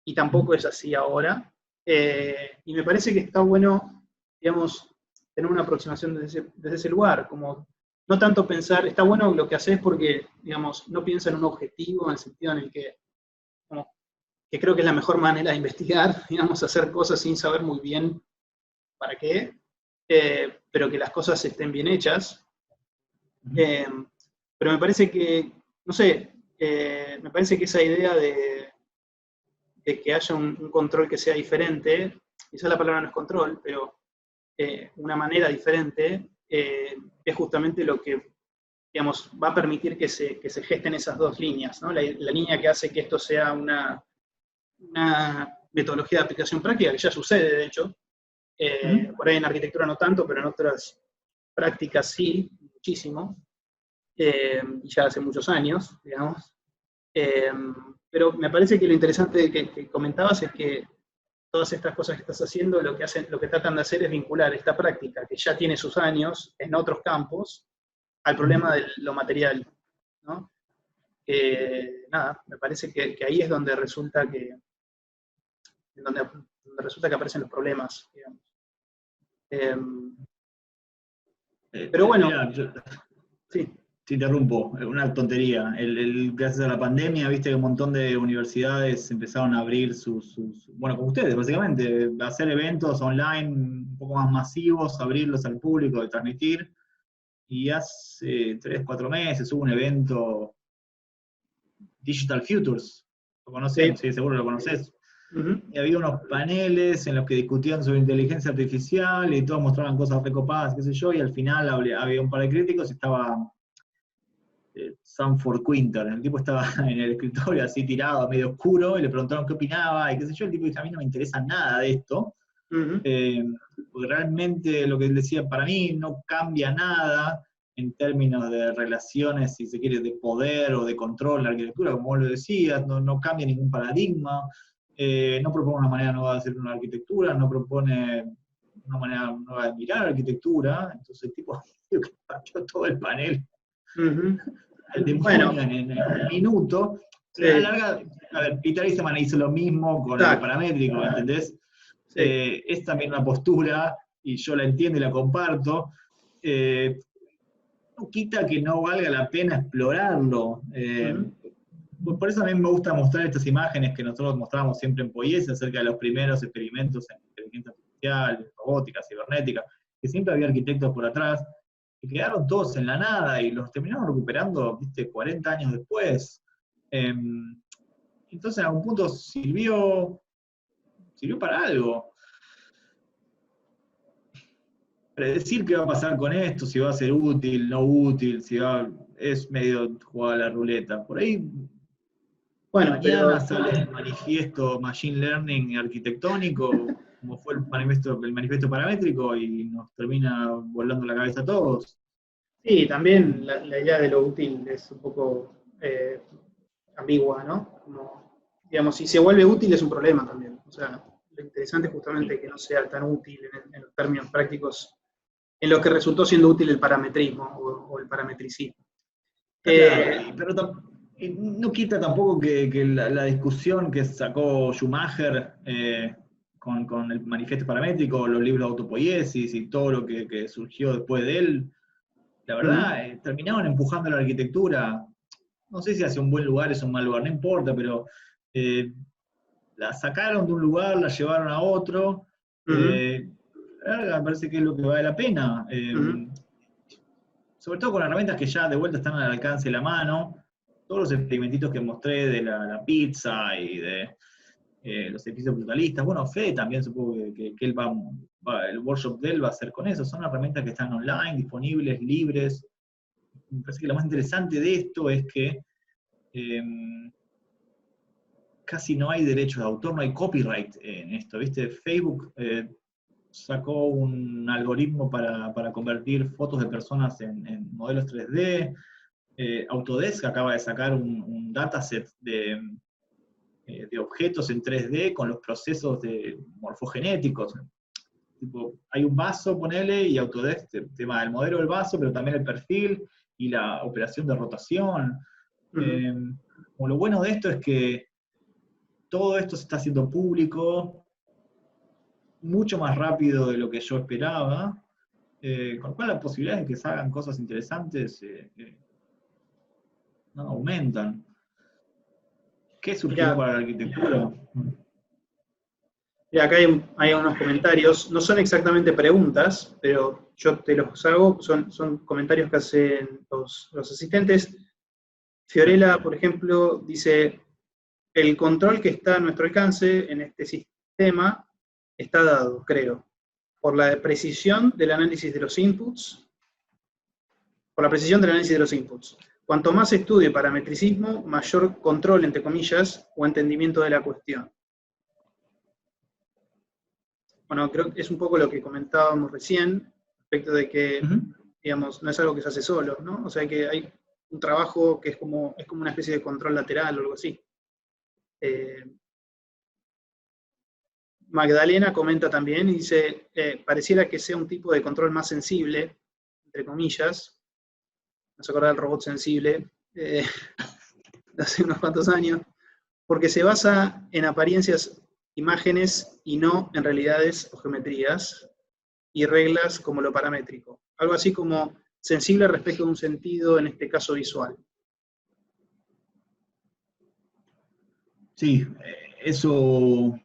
y tampoco es así ahora. Y me parece que está bueno, digamos, tener una aproximación desde ese lugar, como no tanto pensar, está bueno lo que haces porque, digamos, no piensa en un objetivo, en el sentido en el que, como, que creo que es la mejor manera de investigar, digamos, hacer cosas sin saber muy bien para qué, pero que las cosas estén bien hechas. Pero me parece que, no sé, me parece que esa idea de que haya un control que sea diferente, quizá la palabra no es control, pero una manera diferente, es justamente lo que, digamos, va a permitir que se gesten esas dos líneas, ¿no? La línea que hace que esto sea una metodología de aplicación práctica, que ya sucede, de hecho, por ahí en arquitectura no tanto, pero en otras prácticas sí, muchísimo, y ya hace muchos años, digamos. Pero me parece que lo interesante que comentabas es que todas estas cosas que estás haciendo, lo que tratan de hacer es vincular esta práctica, que ya tiene sus años en otros campos, al problema de lo material, ¿no? Nada, me parece que ahí es donde resulta que aparecen los problemas, digamos. Pero bueno, Mira, sí. te interrumpo, una tontería. Gracias a la pandemia, viste que un montón de universidades empezaron a abrir bueno, como ustedes, básicamente, hacer eventos online un poco más masivos, abrirlos al público, de transmitir. Y hace 3, 4 meses hubo un evento, Digital Futures, ¿lo conocen? Sí, seguro lo conoces. Y había unos paneles en los que discutían sobre inteligencia artificial y todos mostraban cosas recopadas, qué sé yo, y al final había un par de críticos y estaba Sanford Quinter, el tipo estaba en el escritorio así tirado, medio oscuro, y le preguntaron qué opinaba, y qué sé yo, el tipo dijo, a mí no me interesa nada de esto, porque realmente lo que él decía, para mí no cambia nada en términos de relaciones, si se quiere, de poder o de control en la arquitectura, como vos lo decías, no cambia ningún paradigma, no propone una manera nueva de hacer una arquitectura, no propone una manera nueva de mirar la arquitectura, entonces el tipo partió todo el panel al demonio bueno, en un minuto, pero a la larga, a ver, Peter Eisenman hizo lo mismo con el paramétrico, ¿entendés? Sí. Es también una postura, y yo la entiendo y la comparto, no quita que no valga la pena explorarlo. Por eso a mí me gusta mostrar estas imágenes que nosotros mostrábamos siempre en Poiese acerca de los primeros experimentos en inteligencia artificial artificial, robótica, cibernética, que siempre había arquitectos por atrás, que quedaron todos en la nada y los terminaron recuperando, viste, 40 años después. Entonces en algún punto sirvió para algo. Predecir qué va a pasar con esto, si va a ser útil, no útil, es medio jugar a la ruleta. Por ahí, Bueno, mañana sale el manifiesto Machine Learning arquitectónico, como fue el manifiesto paramétrico, y nos termina volando la cabeza a todos. sí, también la idea de lo útil es un poco ambigua, ¿no? Como, digamos, si se vuelve útil es un problema también. O sea, lo interesante es justamente que no sea tan útil en los términos prácticos en lo que resultó siendo útil el parametrismo o el parametricismo. Claro, pero no quita tampoco que la discusión que sacó Schumacher con el manifiesto paramétrico, los libros de autopoiesis y todo lo que surgió después de él, la verdad, terminaban empujando la arquitectura. No sé si hacia un buen lugar es un mal lugar, no importa, pero la sacaron de un lugar, la llevaron a otro. Me parece que es lo que vale la pena. Sobre todo con herramientas que ya de vuelta están al alcance de la mano. Todos los experimentitos que mostré de la pizza y de los edificios brutalistas. Bueno, Fede también supongo que él el workshop de él va a hacer con eso. Son herramientas que están online, disponibles, libres. Me parece que lo más interesante de esto es que casi no hay derechos de autor, no hay copyright en esto, ¿viste? Facebook sacó un algoritmo para convertir fotos de personas en modelos 3D. Autodesk acaba de sacar un dataset de objetos en 3D con los procesos morfogenéticos. Tipo, hay un vaso, ponele, y Autodesk tema del modelo del vaso, pero también el perfil y la operación de rotación. Como lo bueno de esto es que todo esto se está haciendo público mucho más rápido de lo que yo esperaba, con lo cual las posibilidades de que se hagan cosas interesantes no aumentan. ¿Qué surgió para la arquitectura? Mira, acá hay unos comentarios, no son exactamente preguntas, pero yo te los hago, son comentarios que hacen los asistentes. Fiorella, por ejemplo, dice, el control que está a nuestro alcance en este sistema está dado, creo, por la precisión del análisis de los inputs, Cuanto más estudio y parametricismo, mayor control, entre comillas, o entendimiento de la cuestión. Bueno, creo que es un poco lo que comentábamos recién, respecto de que, digamos, no es algo que se hace solo, ¿no? O sea, que hay un trabajo que es como una especie de control lateral o algo así. Magdalena comenta también y dice, pareciera que sea un tipo de control más sensible, entre comillas, no se acuerda del robot sensible, de hace unos cuantos años, porque se basa en apariencias, imágenes y no en realidades o geometrías y reglas como lo paramétrico. Algo así como sensible respecto de un sentido, en este caso visual. Sí, eso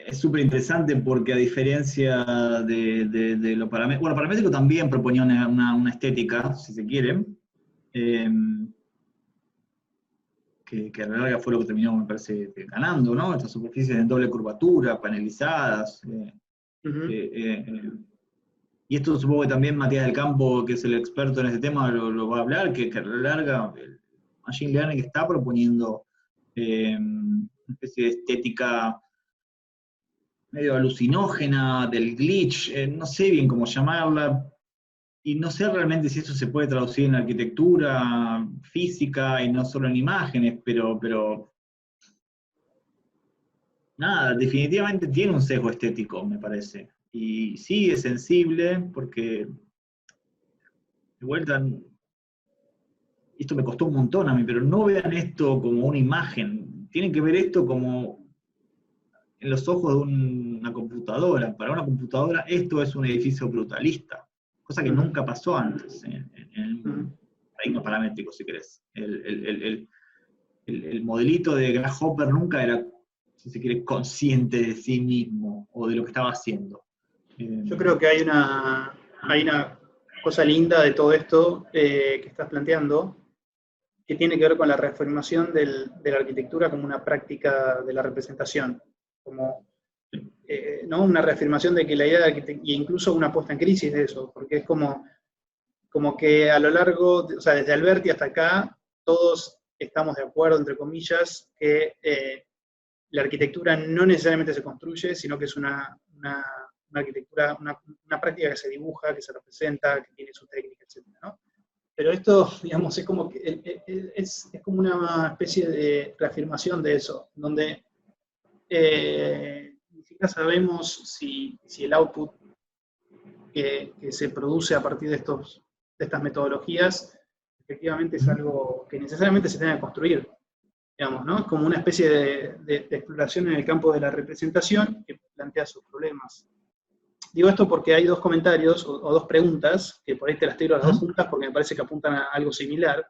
es súper interesante porque a diferencia de lo paramétrico, bueno, paramétrico también proponía una estética, si se quiere, que a la larga fue lo que terminó, me parece, ganando, ¿no? Estas superficies en doble curvatura, panelizadas. Y esto supongo que también Matías del Campo, que es el experto en este tema, lo va a hablar, que a la larga el Machine Learning está proponiendo una especie de estética medio alucinógena, del glitch, no sé bien cómo llamarla, y no sé realmente si eso se puede traducir en arquitectura física y no solo en imágenes, pero nada, definitivamente tiene un sesgo estético, me parece. Y sí es sensible, porque de vuelta, esto me costó un montón a mí, pero no vean esto como una imagen, tienen que ver esto como en los ojos de una computadora. Para una computadora esto es un edificio brutalista, cosa que nunca pasó antes en el paradigma paramétrico, si querés. El modelito de Grasshopper nunca era, si se quiere, consciente de sí mismo o de lo que estaba haciendo. Yo creo que hay una cosa linda de todo esto que estás planteando, que tiene que ver con la reafirmación de la arquitectura como una práctica de la representación, como ¿no? Una reafirmación de que la idea de arquitectura, e incluso una puesta en crisis de eso, porque es como que a lo largo, o sea, desde Alberti hasta acá, todos estamos de acuerdo, entre comillas, que la arquitectura no necesariamente se construye, sino que es una arquitectura, una práctica que se dibuja, que se representa, que tiene su técnica, etc., ¿no? Pero esto, digamos, es como, es como una especie de reafirmación de eso, donde ni siquiera sabemos si el output que se produce a partir de estas metodologías efectivamente es algo que necesariamente se tenga que construir, digamos, ¿no? Es como una especie de exploración en el campo de la representación que plantea sus problemas. Digo esto porque hay dos comentarios o dos preguntas, que por ahí te las tiro a las dos juntas porque me parece que apuntan a algo similar,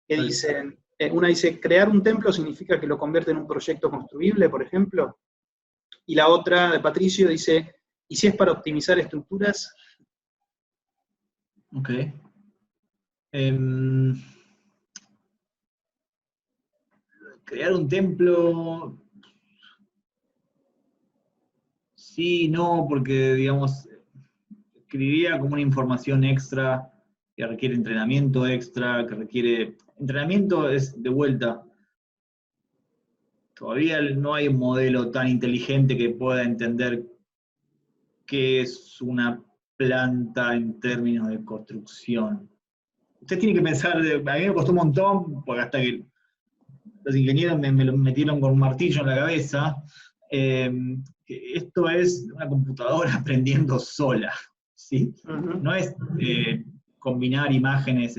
que dicen, una dice, crear un templo significa que lo convierte en un proyecto construible, por ejemplo, y la otra de Patricio dice, ¿y si es para optimizar estructuras? Ok. Crear un templo, sí, no, porque, digamos, escribiría como una información extra que requiere entrenamiento extra, que requiere... Entrenamiento es de vuelta. Todavía no hay un modelo tan inteligente que pueda entender qué es una planta en términos de construcción. Usted tiene que pensar, a mí me costó un montón, porque hasta que los ingenieros me lo metieron con un martillo en la cabeza, que esto es una computadora aprendiendo sola, ¿sí? No es combinar imágenes,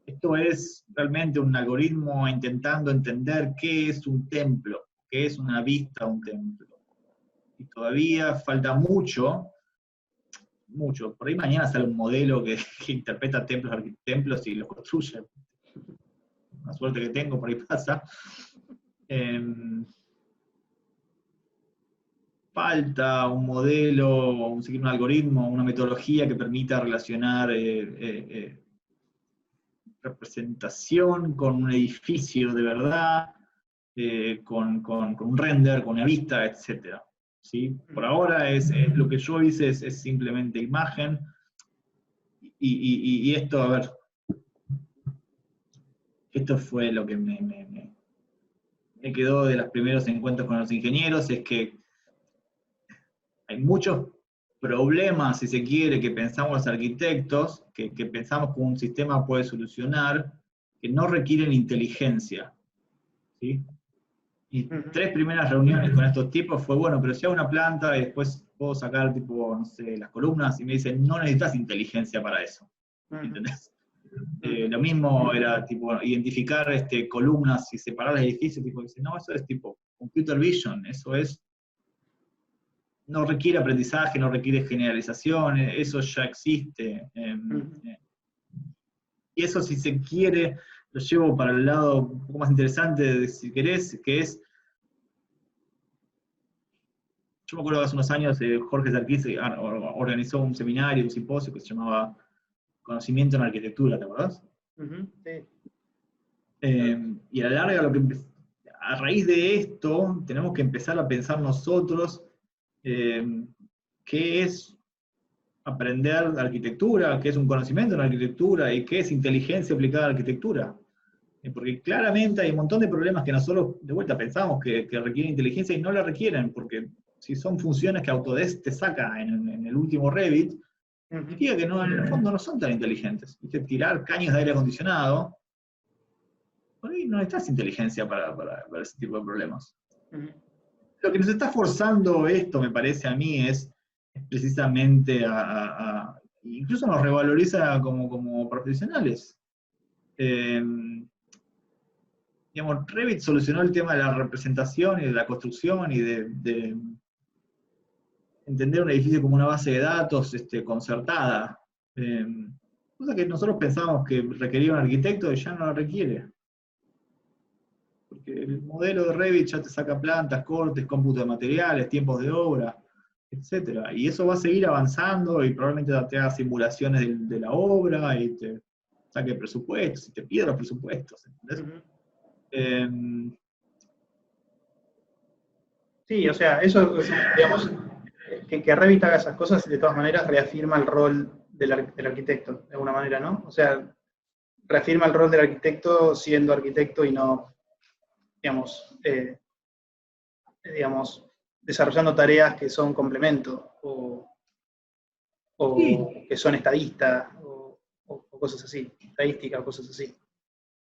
esto es realmente un algoritmo intentando entender qué es un templo, qué es una vista a un templo. Y todavía falta mucho, mucho. Por ahí mañana sale un modelo que interpreta templos y los construye. Una suerte que tengo, por ahí pasa. Falta un modelo, un algoritmo, una metodología que permita relacionar representación con un edificio de verdad, con un render, con una vista, etc. ¿Sí? Por ahora lo que yo hice es simplemente imagen, y esto, a ver, esto fue lo que me quedó de los primeros encuentros con los ingenieros, es que hay muchos problemas, si se quiere, que pensamos los arquitectos, que pensamos que un sistema puede solucionar, que no requieren inteligencia. ¿Sí? Y 3 primeras reuniones con estos tipos fue, bueno, pero si hago una planta y después puedo sacar, tipo, no sé, las columnas, y me dicen, no necesitas inteligencia para eso. ¿Entendés? Lo mismo era, tipo, identificar columnas y separar los edificios, tipo, dicen, no, eso es tipo computer vision, eso es, no requiere aprendizaje, no requiere generalización, eso ya existe. Y eso, si se quiere, lo llevo para el lado un poco más interesante, si querés, que es, yo me acuerdo que hace unos años Jorge Sarkis organizó un seminario, un simposio que se llamaba Conocimiento en Arquitectura, ¿te acordás? Sí. Y a la larga, a raíz de esto, tenemos que empezar a pensar nosotros qué es aprender arquitectura, qué es un conocimiento en arquitectura y qué es inteligencia aplicada a la arquitectura. Porque claramente hay un montón de problemas que nosotros de vuelta pensamos que requieren inteligencia y no la requieren, porque si son funciones que Autodesk te saca en el último Revit, significa que no, en el fondo no son tan inteligentes. ¿Viste? Tirar caños de aire acondicionado, por ahí no necesitas inteligencia para ese tipo de problemas. Lo que nos está forzando esto, me parece a mí, es precisamente incluso nos revaloriza como profesionales. Digamos, Revit solucionó el tema de la representación y de la construcción y de entender un edificio como una base de datos concertada. Cosa que nosotros pensábamos que requería un arquitecto y ya no la requiere. Porque el modelo de Revit ya te saca plantas, cortes, cómputo de materiales, tiempos de obra. etcétera. Y eso va a seguir avanzando y probablemente te haga simulaciones de la obra y te saque presupuestos y te pida los presupuestos. ¿Entendés? Ujú. Sí, o sea, eso, digamos, que Revit haga esas cosas de todas maneras reafirma el rol del arquitecto, de alguna manera, ¿no? O sea, reafirma el rol del arquitecto siendo arquitecto y no, digamos, digamos, desarrollando tareas que son complemento o Sí, que son estadistas o cosas así, estadística o cosas así.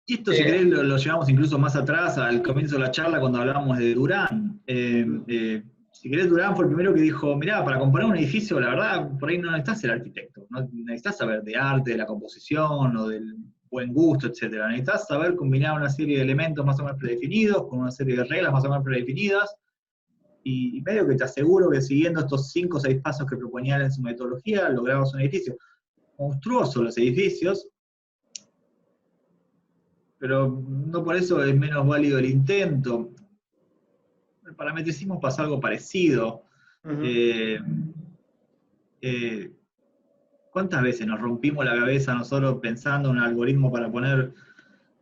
y esto, si Eh, querés, lo llevamos incluso más atrás, al comienzo de la charla, cuando hablábamos de Durán. Si querés, Durán fue el primero que dijo, mirá, para componer un edificio, la verdad, por ahí no necesitas ser arquitecto, no necesitas saber de arte, de la composición, o del buen gusto, etcétera. Necesitas saber combinar una serie de elementos más o menos predefinidos, con una serie de reglas más o menos predefinidas, y medio que te aseguro que siguiendo estos 5 o 6 pasos que proponía él en su metodología, lograbas un edificio. Monstruoso los edificios, pero no por eso es menos válido el intento. El parametricismo pasa algo parecido. Ujú. Eh, eh, ¿Cuántas veces nos rompimos la cabeza nosotros pensando en un algoritmo para poner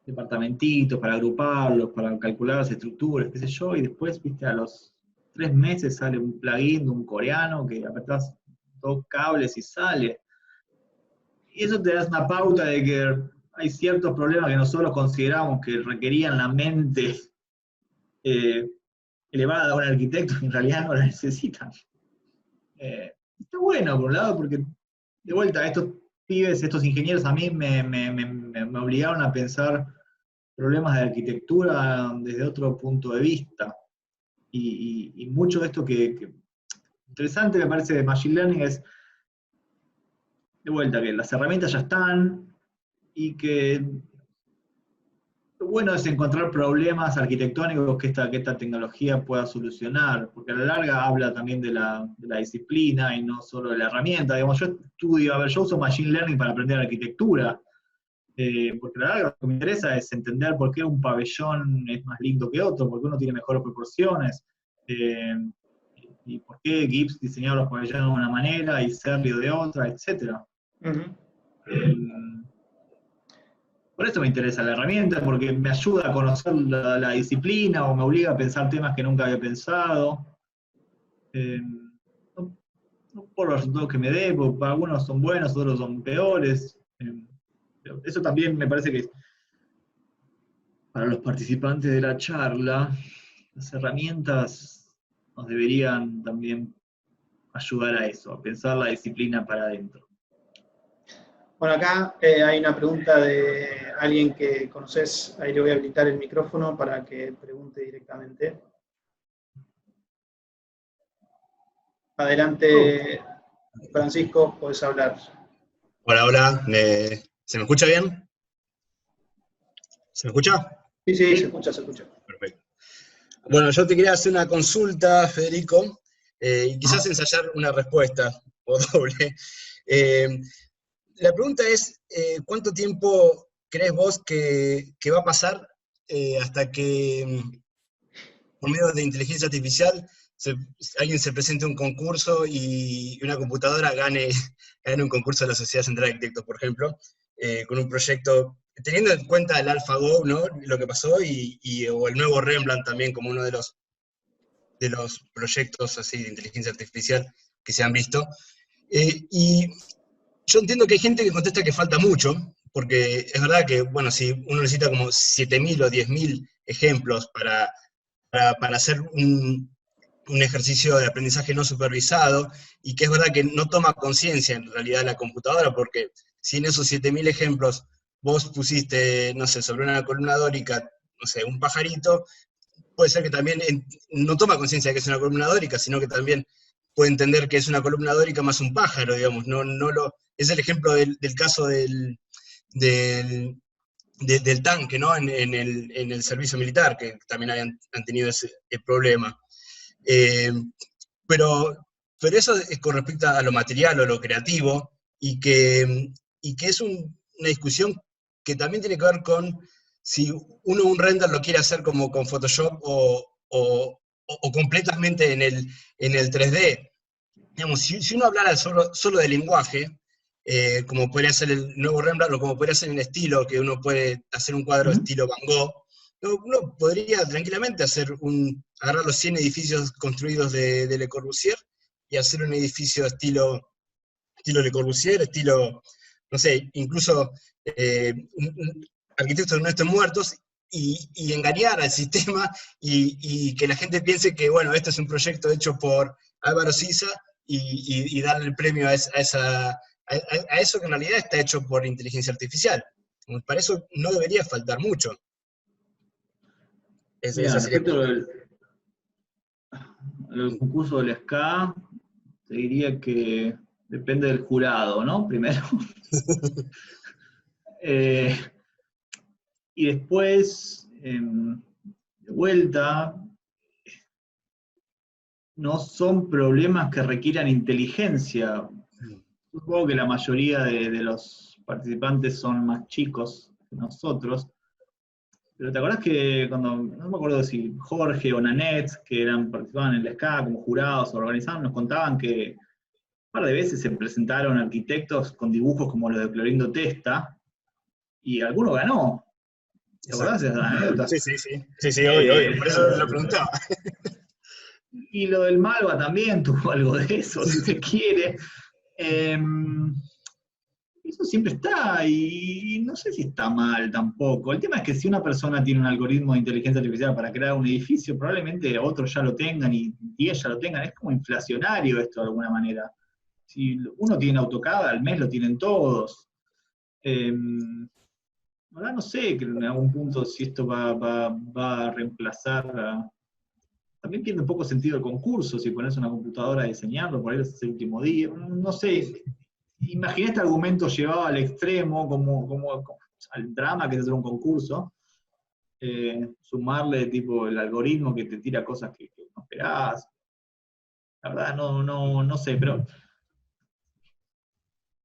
departamentitos, para agruparlos, para calcular las estructuras, qué sé yo, y después, viste, a los 3 meses sale un plugin de un coreano que apretás 2 cables y sale? Y eso te da una pauta de que hay ciertos problemas que nosotros consideramos que requerían la mente eh, elevada de un arquitecto, que en realidad no la necesitan. Está bueno, por un lado, porque de vuelta, estos pibes, estos ingenieros, a mí me obligaron a pensar problemas de arquitectura desde otro punto de vista. Y mucho de esto que interesante me parece de Machine Learning es, de vuelta, que las herramientas ya están y que lo bueno es encontrar problemas arquitectónicos que esta tecnología pueda solucionar, porque a la larga habla también de la disciplina y no solo de la herramienta. Digamos, yo estudio, a ver, yo uso Machine Learning para aprender arquitectura, porque a la larga lo que me interesa es entender por qué un pabellón es más lindo que otro, por qué uno tiene mejores proporciones, eh, y por qué Gibbs diseñaba los pabellones de una manera y Serlio de otra, etc. Ujú. Por eso me interesa la herramienta, porque me ayuda a conocer la disciplina o me obliga a pensar temas que nunca había pensado. Eh, no, no por los resultados que me dé, porque para algunos son buenos, otros son peores. Pero eso también me parece que para los participantes de la charla, las herramientas nos deberían también ayudar a eso, a pensar la disciplina para adentro. Bueno, acá hay una pregunta de alguien que conoces, ahí le voy a habilitar el micrófono para que pregunte directamente. Oh, Adelante, Francisco, podés hablar. Hola, hola. ¿Se me escucha bien? ¿Se me escucha? Sí, sí, se sí. escucha, se escucha. Perfecto. Bueno, yo te quería hacer una consulta, Federico, y quizás Ajá. ensayar una respuesta o doble. Eh, la pregunta es, ¿cuánto tiempo crees vos que va a pasar hasta que, por medio de inteligencia artificial, se- alguien se presente a un concurso y una computadora gane un concurso de la Sociedad Central de Arquitectos, por ejemplo, con un proyecto, teniendo en cuenta el AlphaGo, ¿no? Lo que pasó, o el nuevo Rembrandt también como uno de los proyectos así de inteligencia artificial que se han visto. Y yo entiendo que hay gente que contesta que falta mucho, porque es verdad que, bueno, si uno necesita como 7.000 o 10.000 ejemplos para hacer un ejercicio de aprendizaje no supervisado, y que es verdad que no toma conciencia en realidad la computadora, porque si en esos 7.000 ejemplos vos pusiste, no sé, sobre una columna dórica, no sé, un pajarito, puede ser que también no toma conciencia de que es una columna dórica, sino que también puede entender que es una columna dórica más un pájaro, digamos. Es el ejemplo del caso del, del tanque, ¿no? En el servicio militar, que también han tenido ese problema. Eh, pero, pero eso es con respecto a lo material o lo creativo, y que es una discusión que también tiene que ver con si uno un render lo quiere hacer como con Photoshop o completamente en el 3D. digamos, si uno hablara solo de lenguaje, como podría ser el nuevo Rembrandt, o como podría ser el estilo, que uno puede hacer un cuadro estilo Van Gogh, uno podría tranquilamente agarrar los 100 edificios construidos de Le Corbusier y hacer un edificio estilo Le Corbusier, estilo, no sé, incluso arquitectos no estén muertos, y engañar al sistema y que la gente piense que, bueno, este es un proyecto hecho por Álvaro Siza y darle el premio a eso que en realidad está hecho por inteligencia artificial. Para eso no debería faltar mucho. Mira, Esa sería respecto al concurso del SCA, te diría que depende del jurado, ¿no? Primero. Y después, de vuelta, no son problemas que requieran inteligencia. Supongo que la mayoría de los participantes son más chicos que nosotros, pero ¿te acordás que cuando, no me acuerdo si Jorge o Nanette, que participaban en el SCA como jurados o organizaban, nos contaban que un par de veces se presentaron arquitectos con dibujos como los de Clorindo Testa, y alguno ganó. ¿Te acordás de esas anécdotas? Sí, obvio, por eso lo preguntaba. Y lo del Malva también tuvo algo de eso, si se quiere. Eso siempre está, y no sé si está mal tampoco. El tema es que si una persona tiene un algoritmo de inteligencia artificial para crear un edificio, probablemente otros ya lo tengan y 10 ya lo tengan. Es como inflacionario esto de alguna manera. Si uno tiene AutoCAD, al mes lo tienen todos. Ahora no sé que en algún punto si esto va a reemplazar. También pierde un poco sentido el concurso, si pones una computadora a diseñarlo, por ahí es el último día. No sé. Imaginé este argumento llevado al extremo, como al drama que es hacer un concurso, sumarle tipo el algoritmo que te tira cosas que no esperás. La verdad no sé, pero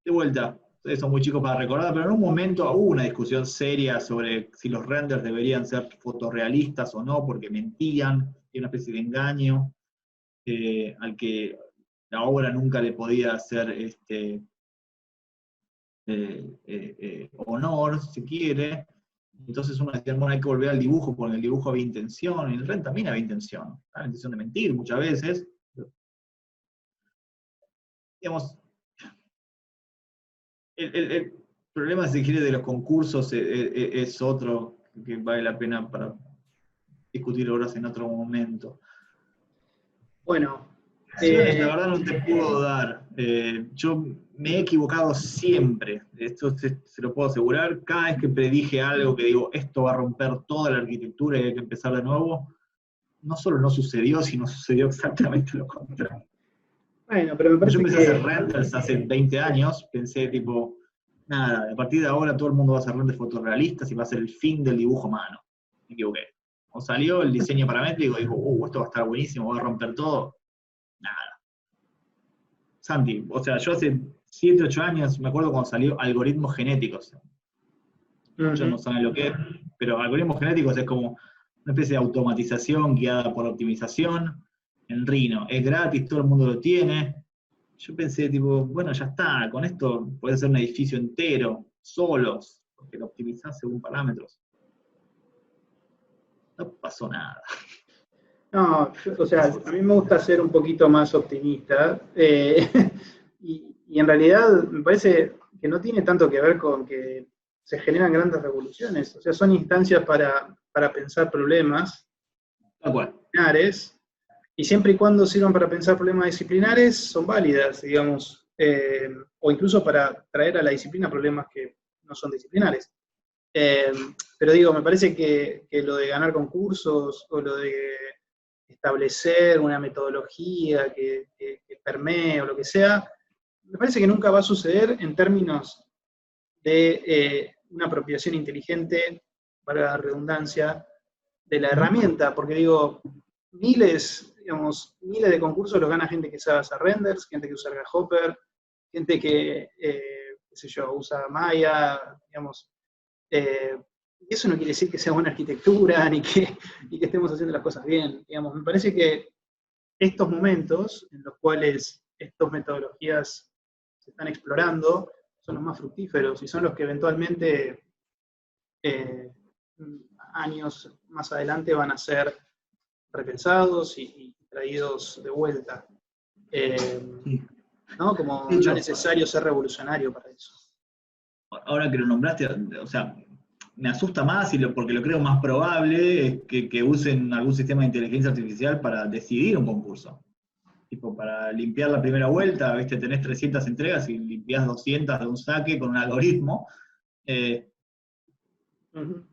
de vuelta, ustedes son muy chicos para recordar, pero en un momento hubo una discusión seria sobre si los renders deberían ser fotorrealistas o no, porque mentían, y una especie de engaño al que la obra nunca le podía hacer honor, si quiere. Entonces uno decía, bueno, hay que volver al dibujo, porque en el dibujo había intención, y en el render también había intención. La intención de mentir muchas veces. Digamos, el problema, si quiere, de los concursos es otro que vale la pena para discutir horas en otro momento. Bueno, La verdad no te puedo dar. Yo me he equivocado siempre. Esto se lo puedo asegurar. Cada vez que predije algo que digo, esto va a romper toda la arquitectura y hay que empezar de nuevo, no solo no sucedió, sino sucedió exactamente lo contrario. bueno, pero me parece Yo empecé a hacer renders hace 20 años, pensé tipo, nada, a partir de ahora todo el mundo va a hacer renders fotorrealistas y va a ser el fin del dibujo a mano. Me equivoqué. Cuando salió el diseño paramétrico, digo, esto va a estar buenísimo, va a romper todo. Nada. Santi, o sea, yo hace 7, 8 años, me acuerdo cuando salió algoritmos genéticos. Muchos no saben lo que es, pero algoritmos genéticos es como una especie de automatización guiada por optimización en Rhino. Es gratis, todo el mundo lo tiene. Yo pensé, tipo, bueno, ya está, con esto puedes hacer un edificio entero, solos, porque lo optimizás según parámetros. No pasó nada. No, o sea, a mí me gusta ser un poquito más optimista, y en realidad me parece que no tiene tanto que ver con que se generan grandes revoluciones, o sea, son instancias para pensar problemas disciplinares, y siempre y cuando sirvan para pensar problemas disciplinares, son válidas, digamos, o incluso para traer a la disciplina problemas que no son disciplinares. Pero digo, me parece que lo de ganar concursos o lo de establecer una metodología que permee o lo que sea, me parece que nunca va a suceder en términos de una apropiación inteligente, para la redundancia, de la herramienta, porque digo, miles de concursos los gana gente que sabe hacer renders, gente que usa Grasshopper, gente que, qué sé yo, usa Maya, digamos. Y eso no quiere decir que sea buena arquitectura, ni que estemos haciendo las cosas bien. Digamos, me parece que estos momentos en los cuales estas metodologías se están explorando son los más fructíferos y son los que eventualmente años más adelante van a ser repensados y traídos de vuelta. ¿No? Como no es necesario ser revolucionario para eso. Ahora que lo nombraste, o sea, me asusta más porque lo creo más probable es que usen algún sistema de inteligencia artificial para decidir un concurso. Tipo, para limpiar la primera vuelta, ¿viste? Tenés 300 entregas y limpiás 200 de un saque con un algoritmo.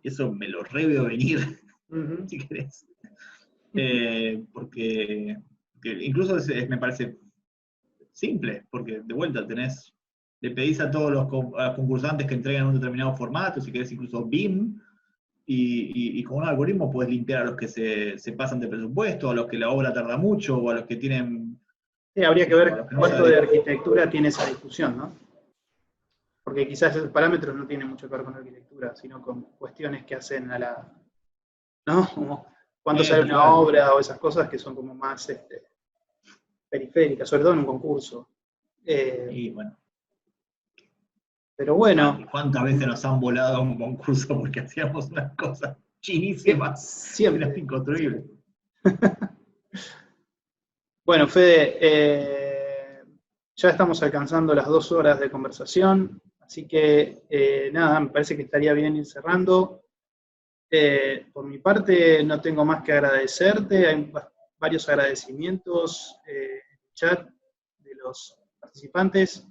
Eso me lo veo venir, si querés. Porque incluso me parece simple, porque de vuelta le pedís a todos los concursantes que entreguen un determinado formato, si querés incluso BIM, y con un algoritmo podés limpiar a los que se pasan de presupuesto, a los que la obra tarda mucho, o a los que tienen... Sí, habría que ver cuánto de arquitectura tiene esa discusión, ¿no? Porque quizás esos parámetros no tienen mucho que ver con la arquitectura, sino con cuestiones que hacen a la... ¿no? Como cuánto sale una obra o esas cosas que son como más periféricas, sobre todo en un concurso. Y bueno. Pero bueno. ¿Cuántas veces nos han volado a un concurso porque hacíamos unas cosas chinísimas? Siempre. Eran inconstruibles. Bueno, Fede, ya estamos alcanzando las 2 horas de conversación, así que nada, me parece que estaría bien ir cerrando. Por mi parte, no tengo más que agradecerte, hay varios agradecimientos en el chat de los participantes.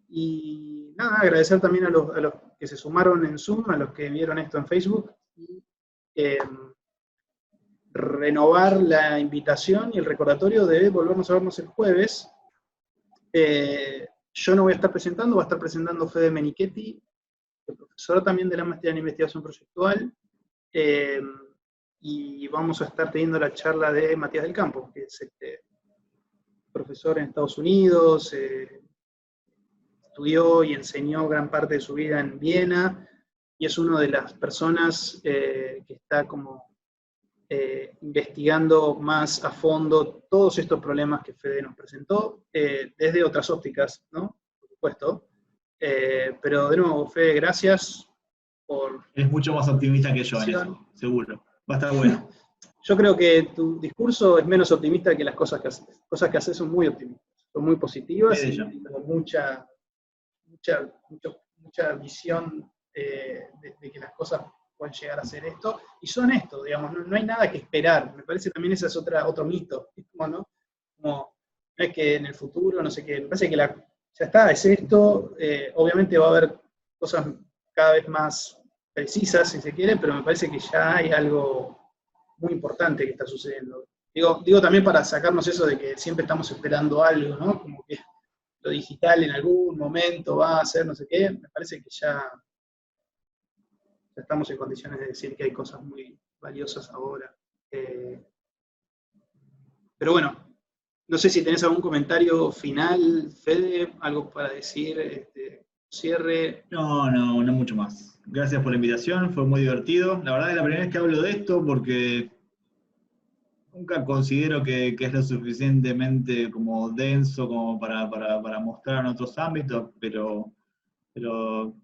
Y nada, agradecer también a los que se sumaron en Zoom, a los que vieron esto en Facebook, y renovar la invitación y el recordatorio de volvernos a vernos el jueves. Yo no voy a estar presentando, va a estar presentando Fede Menichetti, el profesor también de la maestría en investigación proyectual, y vamos a estar teniendo la charla de Matías del Campo, que es profesor en Estados Unidos, estudió y enseñó gran parte de su vida en Viena, y es una de las personas que está como investigando más a fondo todos estos problemas que Fede nos presentó, desde otras ópticas, ¿no? Por supuesto. Pero de nuevo, Fede, gracias por... Es mucho más optimista que yo en eso, seguro. Va a estar bueno. Yo creo que tu discurso es menos optimista que las cosas que haces. Cosas que haces son muy optimistas, son muy positivas y con mucha visión de que las cosas pueden llegar a ser esto, y son esto, digamos, no hay nada que esperar. Me parece también ese es otro mito, ¿no? Como, no es que en el futuro, no sé qué, me parece que ya está, es esto, obviamente va a haber cosas cada vez más precisas, si se quiere, pero me parece que ya hay algo muy importante que está sucediendo. Digo también para sacarnos eso de que siempre estamos esperando algo, ¿no? Como que lo digital en algún momento va a ser no sé qué, me parece que ya estamos en condiciones de decir que hay cosas muy valiosas ahora. Pero bueno, no sé si tenés algún comentario final, Fede, algo para decir, cierre. No mucho más. Gracias por la invitación, fue muy divertido. La verdad es la primera vez que hablo de esto porque nunca considero que es lo suficientemente como denso como para mostrar en otros ámbitos, pero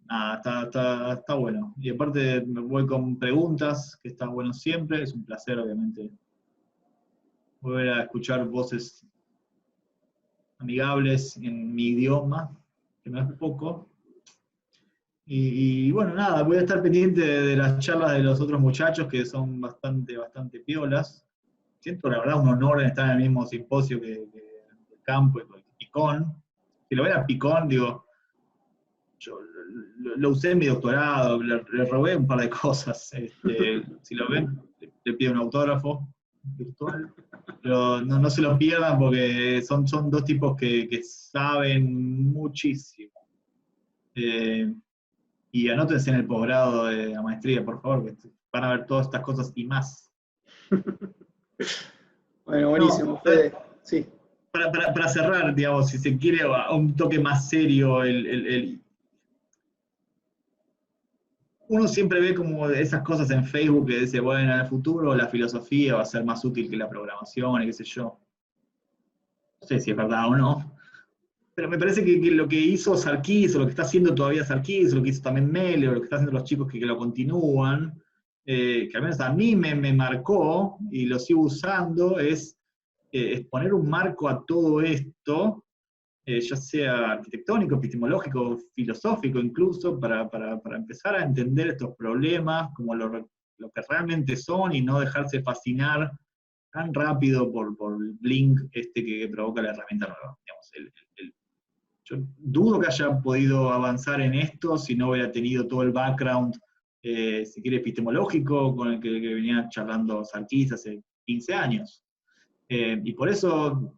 nada, está bueno. Y aparte me voy con preguntas, que está bueno siempre, es un placer obviamente volver a escuchar voces amigables en mi idioma, que no es poco. Y bueno, nada, voy a estar pendiente de las charlas de los otros muchachos que son bastante piolas. Siento la verdad un honor en estar en el mismo simposio que el Campo y Picón. Si lo ven a Picón, digo, yo lo usé en mi doctorado, le robé un par de cosas. Si lo ven, le pido un autógrafo virtual. Pero no se lo pierdan porque son 2 tipos que saben muchísimo. Y anótense en el posgrado de la maestría, por favor, que van a ver todas estas cosas y más. Bueno, buenísimo, Fede. Sí. Para cerrar, digamos, si se quiere a un toque más serio, uno siempre ve como esas cosas en Facebook que dice, bueno, en el futuro la filosofía va a ser más útil que la programación y qué sé yo. sé si es verdad o no, pero me parece que lo que hizo Sarkis, o lo que está haciendo todavía Sarkis, o lo que hizo también Mele, o lo que están haciendo los chicos que lo continúan, que al menos a mí me marcó, y lo sigo usando, es poner un marco a todo esto, ya sea arquitectónico, epistemológico, filosófico incluso, para empezar a entender estos problemas como lo que realmente son y no dejarse fascinar tan rápido por el blink que provoca la herramienta nueva. Digamos, yo dudo que haya podido avanzar en esto si no hubiera tenido todo el background, si quiere, epistemológico, con el que venía charlando Sarkis hace 15 años. Y por eso,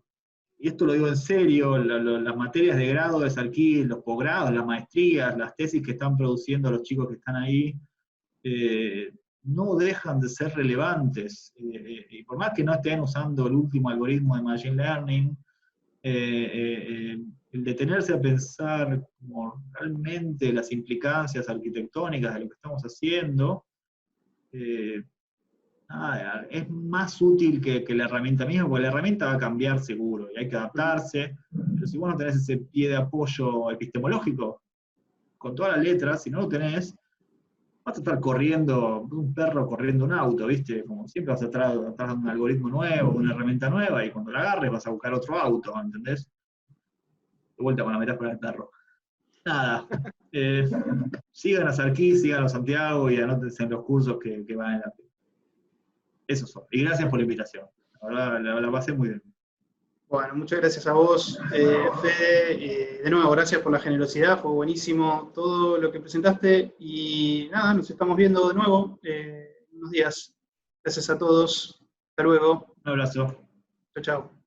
y esto lo digo en serio, las materias de grado de Sarkis, los posgrados, las maestrías, las tesis que están produciendo los chicos que están ahí, no dejan de ser relevantes. Y por más que no estén usando el último algoritmo de Machine Learning, el detenerse a pensar como realmente las implicancias arquitectónicas de lo que estamos haciendo, es más útil que la herramienta misma, porque la herramienta va a cambiar seguro, y hay que adaptarse, pero si vos no tenés ese pie de apoyo epistemológico, con todas las letras, si no lo tenés, vas a estar corriendo, un perro corriendo un auto, ¿viste? Como siempre vas a estar atrás de un algoritmo nuevo, una herramienta nueva, y cuando la agarres vas a buscar otro auto, ¿entendés? De vuelta con la metáfora del perro. Nada, sigan a Sarkis, sigan a Santiago y anótense en los cursos que van en la... Eso son. Y gracias por la invitación. La verdad, la pasé muy bien. Bueno, muchas gracias a vos, Fede. De nuevo, gracias por la generosidad, fue buenísimo todo lo que presentaste. Y nada, nos estamos viendo de nuevo en unos días. Gracias a todos. Hasta luego. Un abrazo. Chao, chao.